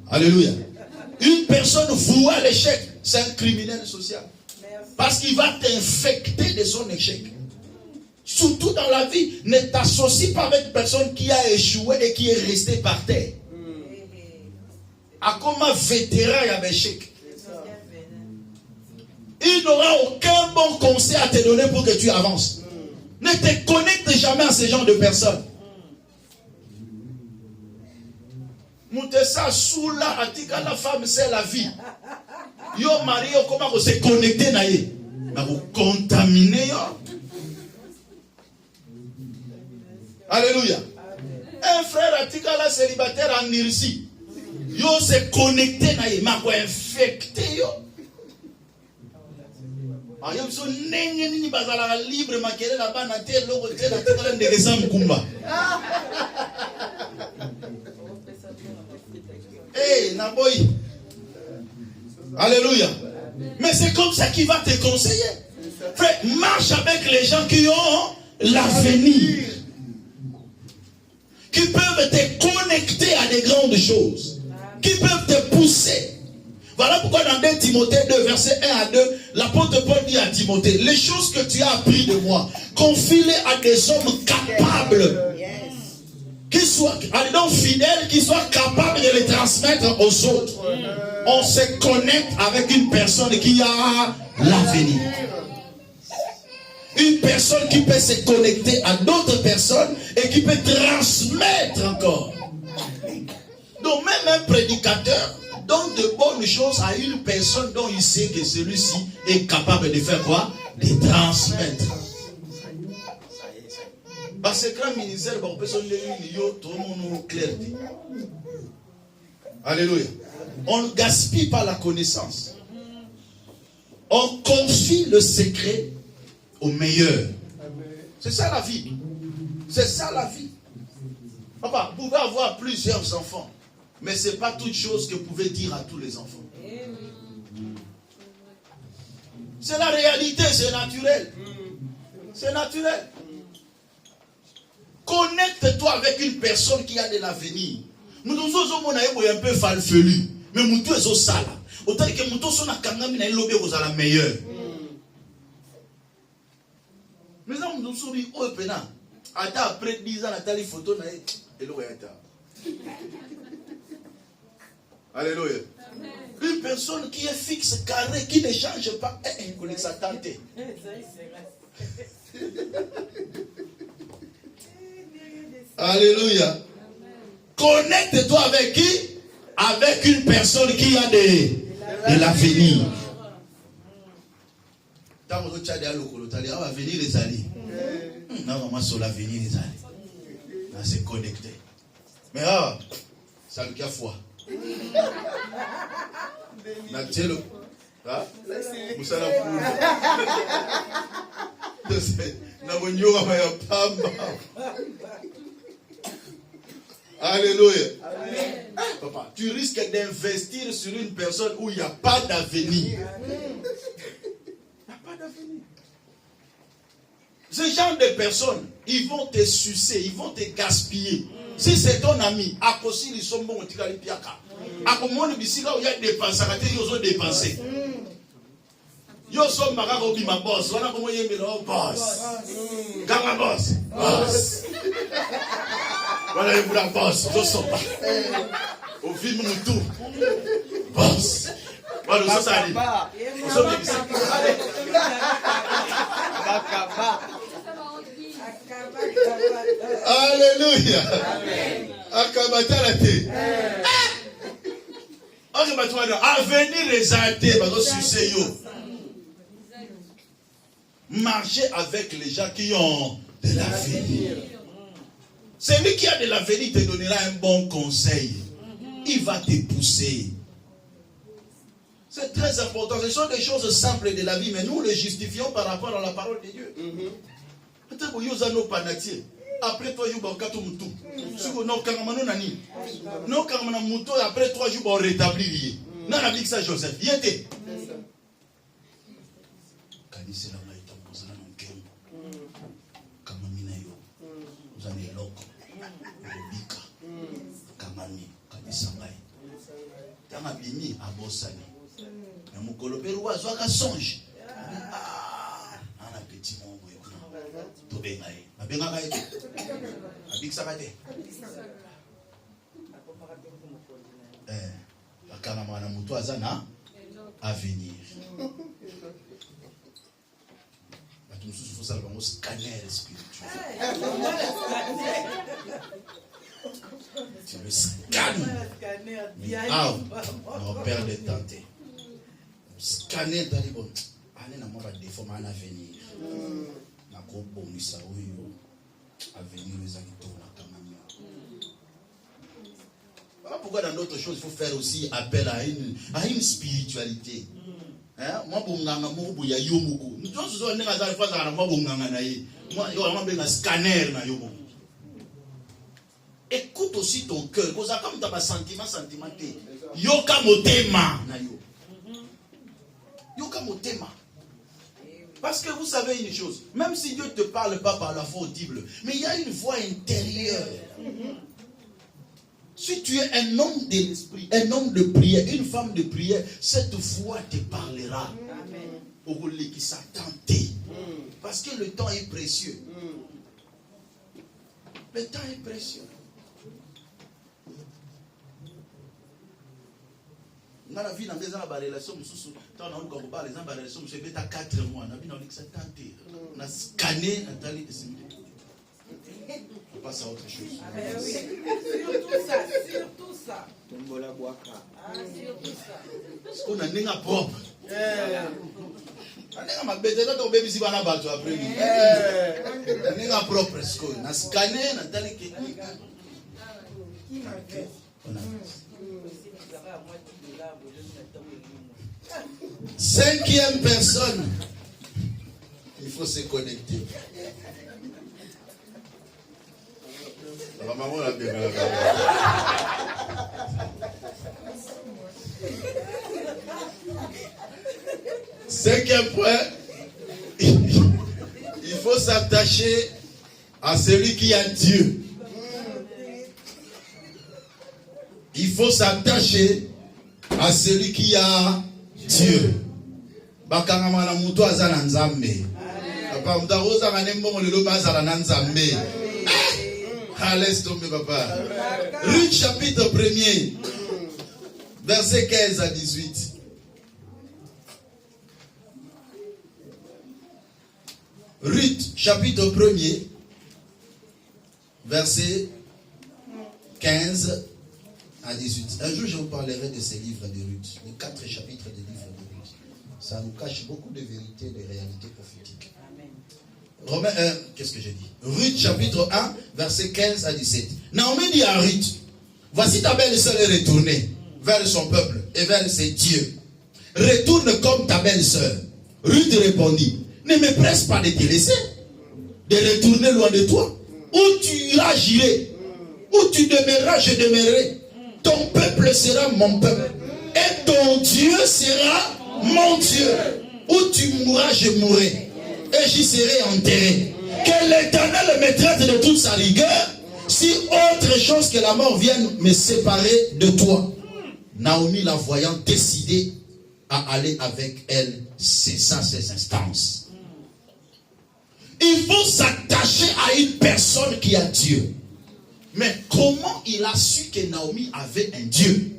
Alléluia. Une personne vouée à l'échec, c'est un criminel social. Parce qu'il va t'infecter de son échec. Surtout dans la vie, ne t'associe pas avec une personne qui a échoué et qui est restée par terre. À comme un vétéran à l'échec. Il n'aura aucun bon conseil à te donner pour que tu avances. Ne te connecte jamais à ce genre de personnes. Moutessa soula atika la femme c'est la vie. Yo mari yo comment se connecter na ye. Na vous contaminer yo. Alléluia. Un frère atika la célibataire en Irsi. Yo se connecter na ye, ma ko infecter yo. Ayo so nenge nini bazala libre makele la bana te loko te la tika ndeke sam kumba. Hey, Naboy. Alléluia. Mais c'est comme ça qu'il va te conseiller. Frère, marche avec les gens qui ont l'avenir. Qui peuvent te connecter à des grandes choses. Qui peuvent te pousser. Voilà pourquoi dans 2 Timothée 2, verset 1 à 2, l'apôtre Paul dit à Timothée, les choses que tu as appris de moi, confie-les à des hommes capables. Qui soient fidèles, qui soient capables de les transmettre aux autres. On se connecte avec une personne qui a l'avenir. Une personne qui peut se connecter à d'autres personnes et qui peut transmettre encore. Donc même un prédicateur donne de bonnes choses à une personne dont il sait que celui-ci est capable de faire quoi? De transmettre. Parce que grand ministère, tout le monde clair. Alléluia. On ne gaspille pas la connaissance. On confie le secret au meilleur. C'est ça la vie. C'est ça la vie. Papa, vous pouvez avoir plusieurs enfants, mais ce n'est pas toute chose que vous pouvez dire à tous les enfants. C'est la réalité, c'est naturel. C'est naturel. Connecte-toi avec une personne qui a de l'avenir. Nous sommes un peu falfelu, mais nous sommes au sala. Autant que nous sommes la meilleure. Mais nous sommes au pena. Après 10 ans, Nathalie photo alléluia. Une personne qui est fixe, carré, qui ne change pas, elle connaît sa tante. Alléluia. Connecte-toi avec qui? Avec une personne qui a de l'avenir. Tant que tu as des l'avenir les alliés. Non, maman, sur l'avenir les alliés. Là, c'est connecté. Mais ça lui a foi. Nathielo. Vous savez alléluia. Papa, tu risques d'investir sur une personne où il n'y a pas d'avenir. Il n'y a pas d'avenir. Ce genre de personnes, ils vont te sucer, ils vont te gaspiller. Si c'est ton ami, à cause ils sont bons, à comment il y a dépensé, ils ont dépensé. Yo som makaka obima boss. Wana komo yembela boss. Kanga boss. Boss. Voilà yembela boss. Yo sopa. Au film mutu. Boss. Voilà ça ça dit. Alléluia. Akabatalate. Ok, bah toi, avenir les athées, bah toi, succès yo. Marcher avec les gens qui ont de l'avenir. Celui qui a de l'avenir te donnera un bon conseil. Il va te pousser. C'est très important. Ce sont des choses simples de la vie, mais nous les justifions par rapport à la parole de Dieu. Après 3 jours, après 3 jours, on rétablit. Non, on a dit que ça, Joseph. Il était. Avenir. Il faut savoir un scanner spirituel. Tu le scannes. Ah, on perd de tenter. Scanner dans les bons. Allez, on va déformer un avenir. On a gros bon, ça, oui. Avenir, les habitants, voilà pourquoi dans d'autres choses, il faut faire aussi appel à une spiritualité. Moi, je scanner. Écoute aussi ton cœur. Comme tu as un sentiment sentimenté. Yoka motema. Yoka motema. Parce que vous savez une chose, même si Dieu ne te parle pas par la foi audible, mais il y a une voix intérieure. Si tu es un homme de l'esprit, un homme de prière, une femme de prière, cette voix te parlera. Au relais qui s'attendait. Parce que le temps est précieux. Le temps est précieux. Dans la vie, dans les relations, on a 4 mois, on a scanné, on passe à autre chose. Oui. Surtout ça. Parce qu'on a un propre. On a bêté dans ton bébé si on a battu après. On a propre. On a scanné, on a donné que. On a. 5e personne. Il faut se connecter. Maman l'a bien. Cinquième point, il faut s'attacher à celui qui a Dieu. Il faut s'attacher à celui qui a Dieu. Bakangama muto azana nzambe. Papa mtaroza kanembo lelo bazala na nzambe. Laisse tomber papa. Ruth chapitre 1er, verset 15 à 18. Ruth chapitre 1er, verset 15 à 18. Un jour je vous parlerai de ces livres de Ruth, les 4 chapitres des livres de Ruth. Ça nous cache beaucoup de vérités, de réalités prophétiques. Romains 1, qu'est-ce que j'ai dit? Ruth chapitre 1, verset 15 à 17. Naomi dit à Ruth, voici ta belle-sœur est retournée vers son peuple et vers ses dieux. Retourne comme ta belle-sœur. Ruth répondit, ne me presse pas de te laisser, de retourner loin de toi. Où tu iras, j'irai. Où tu demeureras, je demeurerai. Ton peuple sera mon peuple. Et ton Dieu sera mon Dieu. Où tu mourras, je mourrai. Et j'y serai enterré. Que l'Éternel me traite de toute sa rigueur, si autre chose que la mort vienne me séparer de toi. Naomi, la voyant décidée à aller avec elle. C'est ça, ces instances. Il faut s'attacher à une personne qui a Dieu. Mais comment il a su que Naomi avait un Dieu?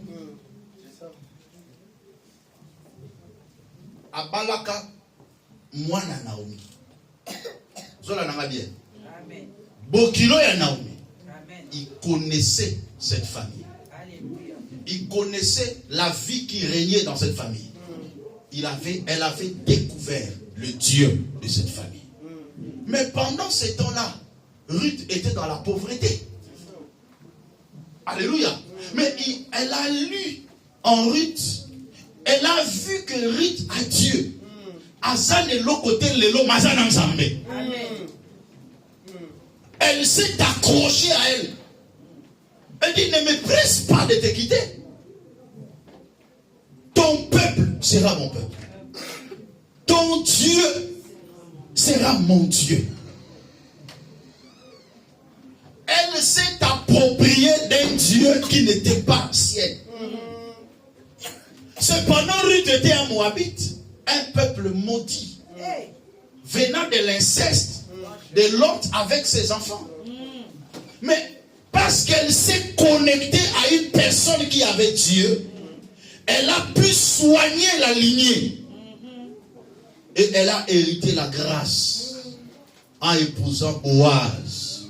Abalaka, moi na Naomi. Zola n'a bien. Amen. Bokilo ya Naomi. Amen. Il connaissait cette famille. Alléluia. Il connaissait la vie qui régnait dans cette famille. Elle avait découvert le Dieu de cette famille. Mais pendant ces temps-là, Ruth était dans la pauvreté. Alléluia. Mais elle a lu en Ruth. Elle a vu que Ruth a Dieu. Azan est l'autre côté, l'élo mazan ensemble. Amen. Elle s'est accrochée à elle. Elle dit, ne me presse pas de te quitter. Ton peuple sera mon peuple. Ton Dieu sera mon Dieu. Elle s'est appropriée d'un Dieu qui n'était pas sien. Cependant, Ruth était un Moabite, un peuple maudit, venant de l'inceste de Lot avec ses enfants. Mais parce qu'elle s'est connectée à une personne qui avait Dieu, elle a pu soigner la lignée. Et elle a hérité la grâce en épousant Boaz,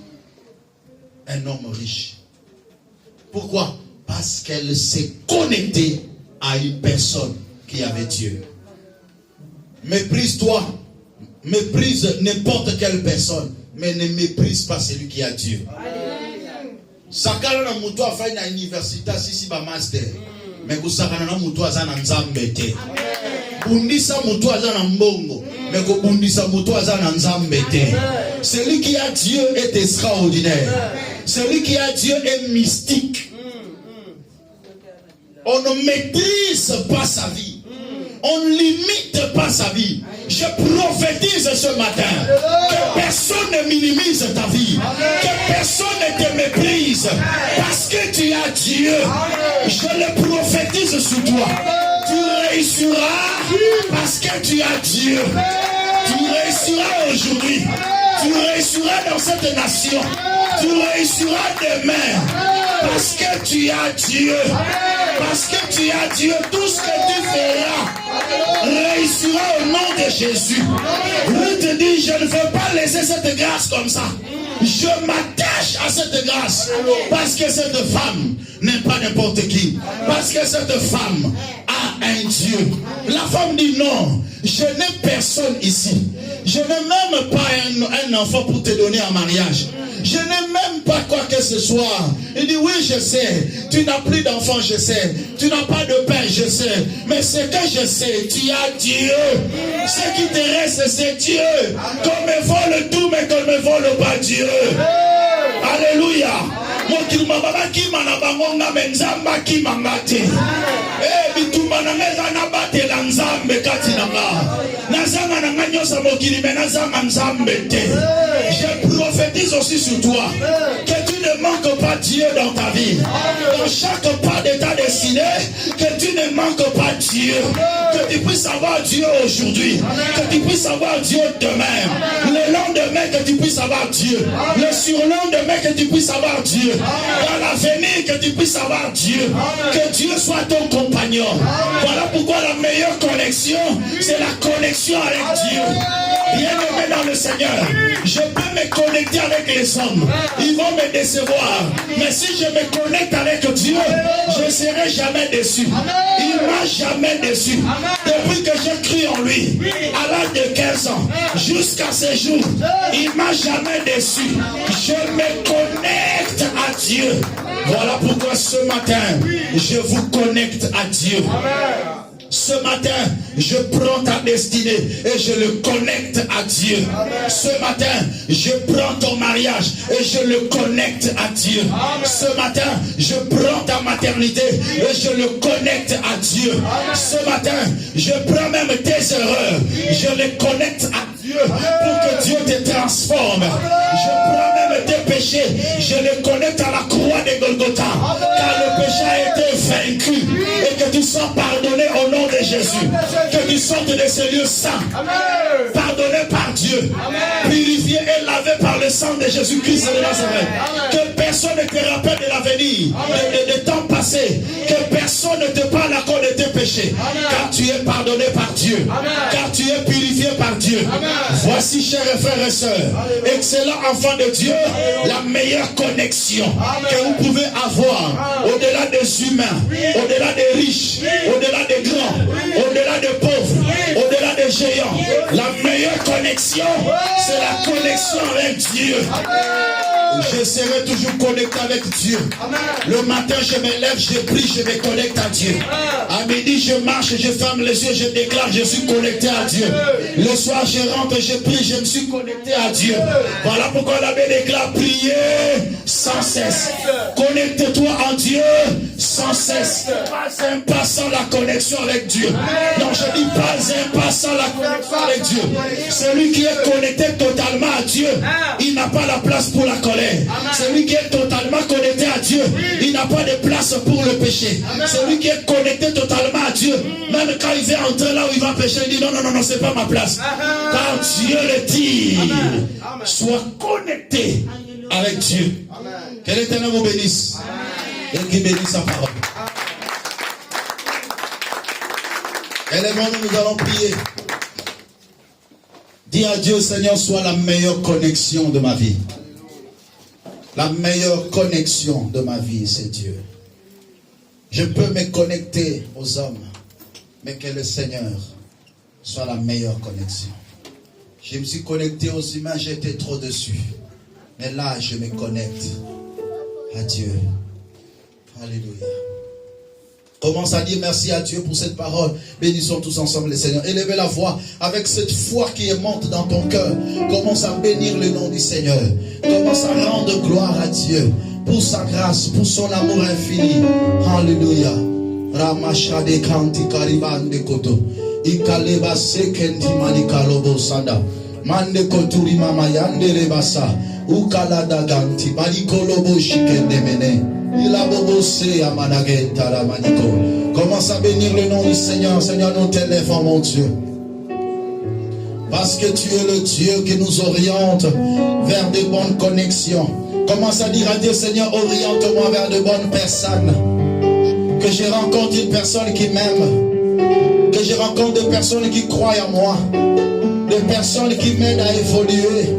un homme riche. Pourquoi? Parce qu'elle s'est connectée à une personne qui avait Dieu. Méprise-toi, méprise n'importe quelle personne, mais ne méprise pas celui qui a Dieu. Sakana na mutu afai na université sisi ba master. Mais kusakana na mutu azana nzambe te. Bundisa mutu azana mbongo. Mais ko bundisa mutu azana nzambe te. Celui qui a Dieu est extraordinaire. Celui qui a Dieu est mystique. On ne maîtrise pas sa vie. On ne limite pas sa vie. Je prophétise ce matin que personne ne minimise ta vie. Que personne ne te méprise. Parce que tu as Dieu. Je le prophétise sur toi. Tu réussiras parce que tu as Dieu. Tu réussiras aujourd'hui. Tu réussiras dans cette nation. Tu réussiras demain. Parce que tu as Dieu. Parce que tu as Dieu. Tout ce que tu feras réussira au nom de Jésus. Ruth dit, je ne veux pas laisser cette grâce comme ça. Je m'attache à cette grâce. Parce que cette femme n'est pas n'importe qui. Parce que cette femme a un Dieu. La femme dit non, je n'ai personne ici. Je n'ai même pas un enfant pour te donner en mariage. Je n'ai même pas quoi que ce soit. Il dit oui, je sais. Tu n'as plus d'enfant, je sais. Tu n'as pas de père, je sais. Mais ce que je sais, tu as Dieu. Ce qui te reste, c'est Dieu. Qu'on me vole tout, mais qu'on ne me vole pas Dieu. Alléluia. Je prophétise aussi sur toi que tu ne manques pas Dieu dans ta vie. Dans chaque pas de ta destinée, que tu ne manques pas Dieu. Que tu puisses avoir Dieu aujourd'hui. Que tu puisses avoir Dieu demain. Le lendemain, que tu puisses avoir Dieu. Le surlendemain, que tu puisses avoir Dieu. Dans l'avenir, que tu puisses avoir Dieu. Que Dieu soit ton compagnon. Voilà pourquoi la meilleure connexion, c'est la connexion avec Dieu. Bien-aimé dans le Seigneur, je peux me connecter avec les hommes. Ils vont me décevoir. Mais si je me connecte avec Dieu, je ne serai jamais déçu. Il ne m'a jamais déçu. Depuis que j'ai cru en lui, à l'âge de 15 ans, jusqu'à ce jour, il ne m'a jamais déçu. Je me connecte à Dieu. Voilà pourquoi ce matin, je vous connecte à Dieu. Ce matin, je prends ta destinée et je le connecte à Dieu. Ce matin, je prends ton mariage et je le connecte à Dieu. Ce matin, je prends ta maternité et je le connecte à Dieu. Ce matin, je prends même tes erreurs, je les connecte à Dieu. Dieu pour que Dieu te transforme. Je prends même tes péchés, je les connecte à la croix de Golgotha, car le péché a été vaincu et que tu sois pardonné au nom de Jésus. Que tu sortes de ces lieux saints, pardonné par Dieu, purifié et lavé par le sang de Jésus-Christ de Nazareth. Que personne ne te rappelle de l'avenir, des temps passés. Que personne ne te parle à cause de tes péchés, car tu es pardonné par Dieu, car tu es purifié par Dieu. Voici, chers frères et sœurs, excellents enfants de Dieu, la meilleure connexion que vous pouvez avoir au-delà des humains, au-delà des riches, au-delà des grands, au-delà des pauvres, au-delà des géants. La meilleure connexion, c'est la connexion avec Dieu. Je serai toujours connecté avec Dieu. Le matin, je me lève, je prie, je me connecte à Dieu. À midi, je marche, je ferme les yeux, je déclare, je suis connecté à Dieu. Le soir, je rentre, je prie, je me suis connecté à Dieu. Voilà pourquoi la Bible déclare, prier sans cesse. Connecte-toi en Dieu sans cesse. Pas un pas sans la connexion avec Dieu. Non, je dis pas un pas sans la connexion avec Dieu. Celui qui est connecté totalement à Dieu, il n'a pas la place pour la colère. Celui qui est totalement connecté à Dieu, il n'a pas de place pour le péché. Celui qui est connecté totalement à Dieu, même quand il vient entrer là où il va pécher, il dit non, non, non, non, c'est pas ma place. Car Dieu le dit, sois connecté avec Dieu. Que l'Éternel vous bénisse et qu'il bénisse sa parole. Élèvons-nous, nous allons prier. Dis à Dieu, Seigneur, sois la meilleure connexion de ma vie. La meilleure connexion de ma vie, c'est Dieu. Je peux me connecter aux hommes, mais que le Seigneur soit la meilleure connexion. Je me suis connecté aux humains, j'étais trop dessus. Mais là, je me connecte à Dieu. Alléluia. Commence à dire merci à Dieu pour cette parole. Bénissons tous ensemble le Seigneur. Élevez la voix avec cette foi qui monte dans ton cœur. Commence à bénir le nom du Seigneur. Commence à rendre gloire à Dieu pour sa grâce, pour son amour infini. Alléluia. Ramashade kanti karibande koto. Ikaleba sekendi manikalobo sanda. Mande koturi mama yande lebasa. Ukalada ganti manikolobo shikende mene. Commence à bénir le nom du Seigneur. Seigneur, nous t'élèvons, mon Dieu. Parce que tu es le Dieu qui nous oriente vers de bonnes connexions. Commence à dire à Dieu, Seigneur, oriente-moi vers de bonnes personnes. Que je rencontre une personne qui m'aime. Que je rencontre des personnes qui croient en moi. Des personnes qui m'aident à évoluer.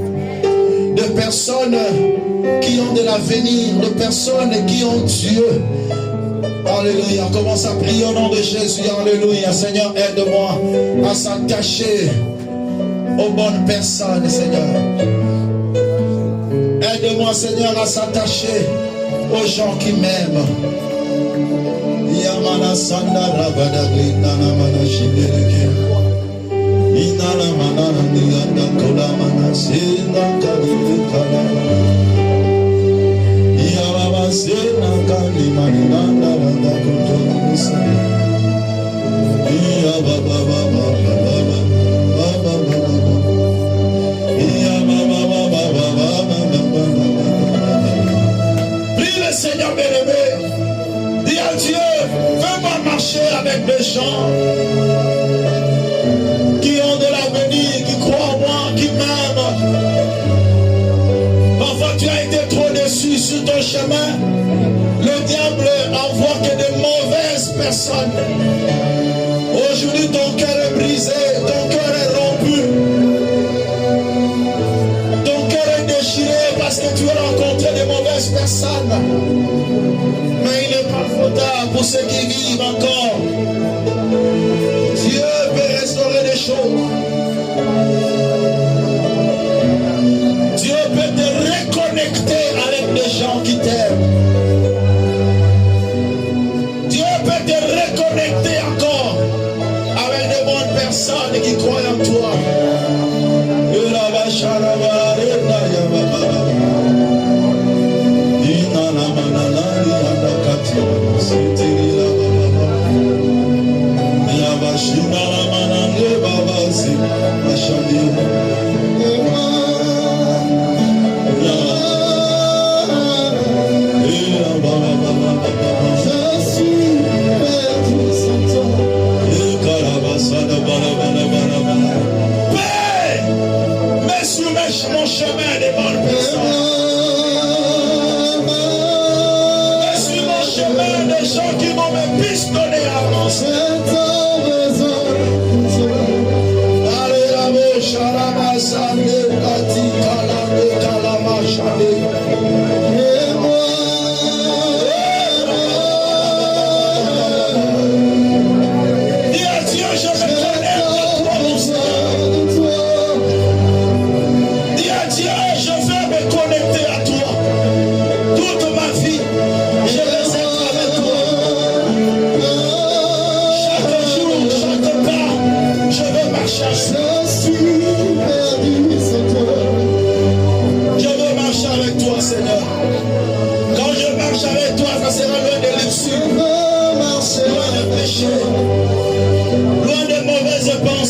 Des personnes qui ont de l'avenir, des personnes qui ont Dieu. Alléluia. Commence à prier au nom de Jésus. Alléluia. Seigneur, aide-moi à s'attacher aux bonnes personnes, Seigneur. Aide-moi, Seigneur, à s'attacher aux gens qui m'aiment. Yamana Sanda Rabada Glindana Manashibeleke. Inala Manana Niyanda Kola Manasina Kalibikala. Yababa Sena Kalimananda Randa Kutomusa. Yababa Baba Baba Baba Baba. Yababa Baba Baba Baba. Prie le Seigneur bien-aimé. Dis à Dieu, fais-moi marcher avec des gens qui ont de l'avenir, qui croient en moi, qui m'aiment. Parfois tu as été trop déçu sur ton chemin. Le diable envoie que de mauvaises personnes. Aujourd'hui ton cœur est brisé, ton cœur est rompu. Ton cœur est déchiré parce que tu as rencontré de mauvaises personnes. Mais il n'est pas trop tard pour ceux qui vivent encore. Dieu peut restaurer des choses. Dieu peut te reconnecter avec des gens qui t'aiment. Dieu peut te reconnecter encore avec des bonnes personnes qui croient en toi.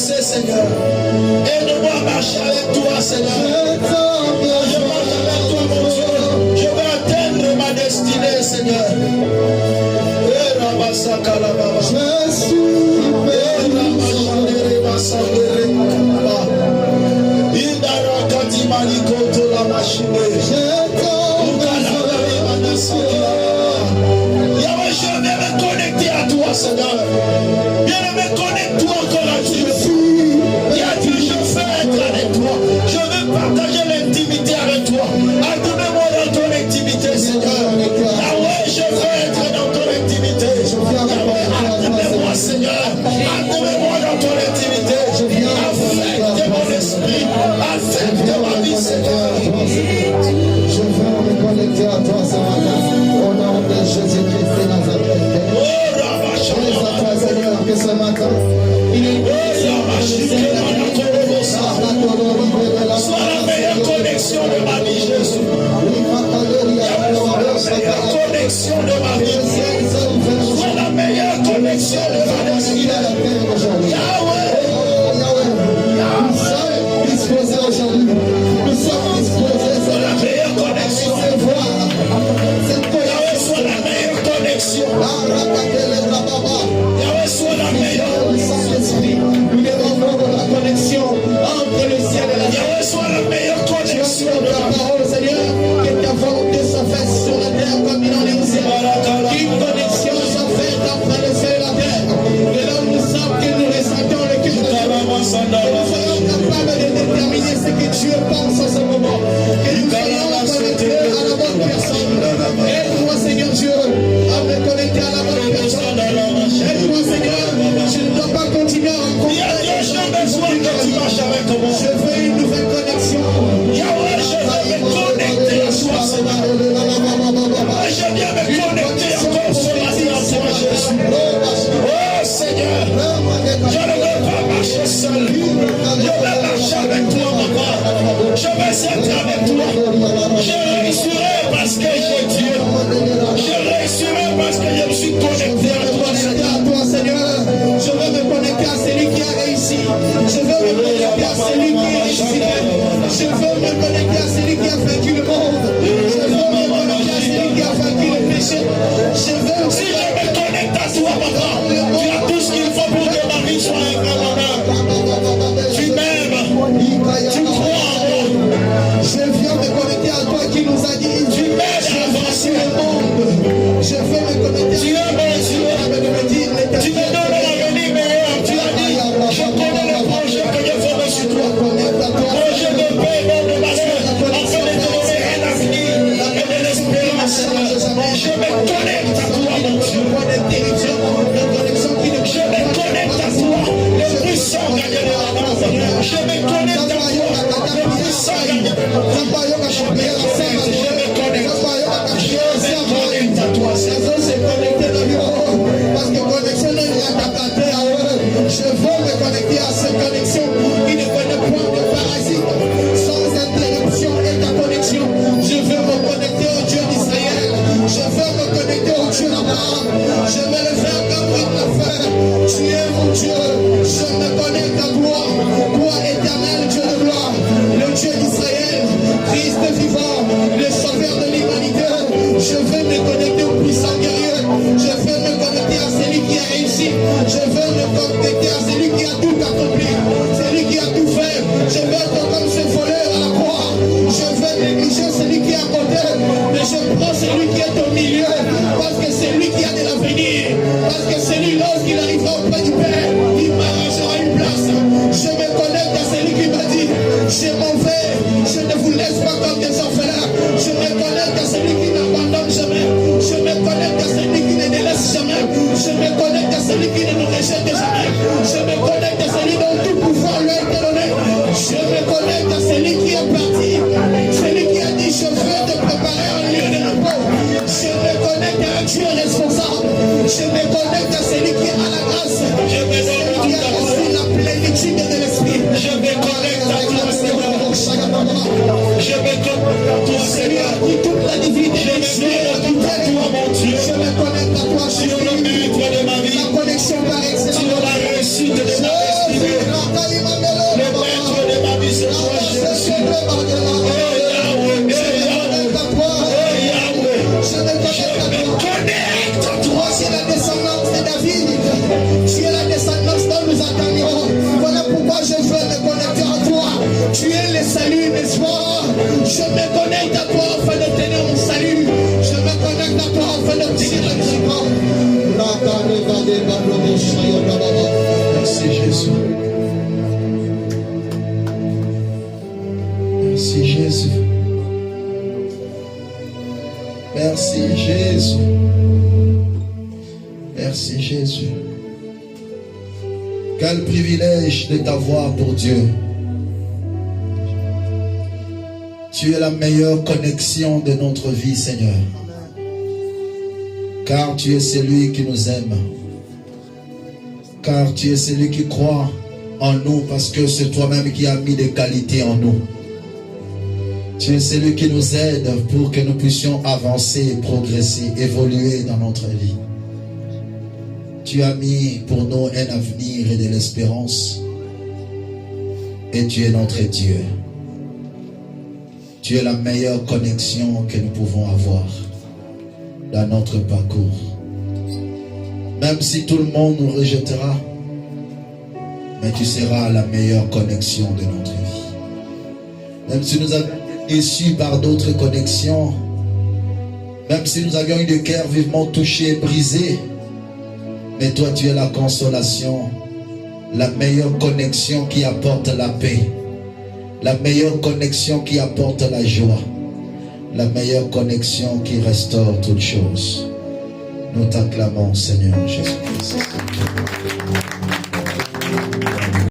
progresser, Seigneur. Aide-moi à marcher avec toi, Seigneur. Je marche avec toi, mon Dieu. Je veux atteindre ma destinée, Seigneur. Yahweh, je vais me connecter à toi, Seigneur. Bien-aimé, connecte-toi encore à Dieu. Dis à Dieu, je veux être avec toi. Je veux partager l'intimité avec toi. Adonne-moi dans ton intimité, Seigneur. Yahweh, je veux être dans ton intimité. Yahweh, adonne-moi, Seigneur. Adonne-moi dans ton intimité. Affecte mon esprit. Affecte ma vie, Seigneur. Je veux me connecter à toi ce matin. Au nom de Jésus-Christ de Nazareth. Prie à toi, Seigneur, que ce matin, il est Sois la meilleure connexion de ma vie, Jésus. La meilleure connexion de ma vie. Sois la meilleure connexion de ma destinée. Yahweh. Nous sommes disposés aujourd'hui. Nous sommes disposés Sois la meilleure connexion. Yahweh, sois la meilleure connexion. Yahweh, sois la meilleure. Saint-Esprit, nous demandons la connexion entre le ciel et la terre. Yahweh, sois la meilleure connexion de Ta ma vie. parole, Seigneur, que ta volonté soit faite sur la terre comme il en est au ciel. Qu'une connexion soit faite entre le ciel et la terre. Et là où nous sommes, que nous ressentons le cœur de Dieu. Que nous soyons capables de déterminer ce que Dieu pense en ce moment. Que nous soyons connectés à la bonne personne. Aide-moi, Seigneur Dieu, à me connecter à la bonne personne. Aide-moi, Seigneur, je ne dois pas continuer à Il y a rencontrer. Dieu, j'ai besoin que tu marches avec moi. Je veux une nouvelle connexion. Yahweh, je veux me connecter à toi, Seigneur. Je viens me connecter encore ce matin à toi, Jésus. Oh Seigneur, je ne veux pas marcher seul. Je veux marcher avec toi, maman. Je veux être avec toi. Je réussirai parce que j'ai Dieu. Je réussirai parce que je me suis connecté à toi, Seigneur. À toi, Seigneur, je veux me connecter à celui qui a réussi. Je veux me connecter à celui qui est réussi. Je veux me connecter à celui qui a vaincu le monde. Je veux me connecter à celui qui a vaincu le péché. Je veux Si je me connecte à toi, maman, tu as tout ce qu'il faut pour que ma vie soit un grand bonheur. Tu m'aimes, tu crois en moi. Je viens me connecter à toi qui nous a dit Tu m'aides à avancer le monde. je veux me connecter Tu es mon Dieu. Tu me donnes l'avenir meilleur. Tu as dit, je connais le projet que je ferai sur toi. Projet de paix, non de malheur, afin de te donner un avenir et de l'espérance. Je me connecte à toi, mon Dieu. Je me connecte à toi, le puissant gagnant de la mort. Je me connecte à toi, le puissant gagnant de la mort. Je me connecte. Je me connecte à toi, Seigneur. Parce que connexion n'est rien qu'à je veux me connecter à cette connexion qui ne connaît point de parasite. Sans interruption et ta connexion. Je veux me connecter au Dieu d'Israël. Je veux me connecter au Dieu d'Abraham. Je vais le faire comme il l'a fait. Tu es mon Dieu. Je me connecte à toi. Toi éternel Dieu de gloire. Le Dieu d'Israël. Christ vivant. Le sauveur de l'humanité. Je veux me connecter au puissant guerrier. Je veux me connecter à celui qui a réussi. Je veux me connecter à celui qui a tout accompli. Celui qui a tout fait. Je veux être comme ce voleur à la croix. Je veux négliger celui qui est à côté. Mais je prends celui qui est au milieu. Parce que c'est lui qui a de l'avenir. Parce que c'est lui, lorsqu'il arrivera auprès du Père, il m'arrangera une place. Je me connecte à celui qui m'a dit, je m'en vais. Je ne vous laisse pas comme des orphelins. Je me connecte à celui qui n'abandonne jamais. Je me connecte à celui qui ne délaisse jamais. Je me connecte à celui qui ne nous rejette jamais. Je me connecte à celui dont tout pouvoir lui a été donné. Je me connecte à celui qui est parti. Celui qui a dit, je veux te préparer un lieu de repos. Je me connecte à un Dieu responsable. Je me connecte à celui qui a la grâce. Merci Jésus. Merci Jésus. Quel privilège de t'avoir pour Dieu. Tu es la meilleure connexion de notre vie, Seigneur. Car tu es celui qui nous aime. Car tu es celui qui croit en nous parce que c'est toi-même qui as mis des qualités en nous. Tu es celui qui nous aide pour que nous puissions avancer, progresser, évoluer dans notre vie. Tu as mis pour nous un avenir et de l'espérance. Et tu es notre Dieu. Tu es la meilleure connexion que nous pouvons avoir dans notre parcours. Même si tout le monde nous rejettera, mais tu seras la meilleure connexion de notre vie. Même si nous avons été déçus par d'autres connexions, même si nous avions eu des cœurs vivement touchés et brisés, mais toi tu es la consolation, la meilleure connexion qui apporte la paix, la meilleure connexion qui apporte la joie, la meilleure connexion qui restaure toutes choses. Nous t'acclamons, Seigneur Jésus-Christ.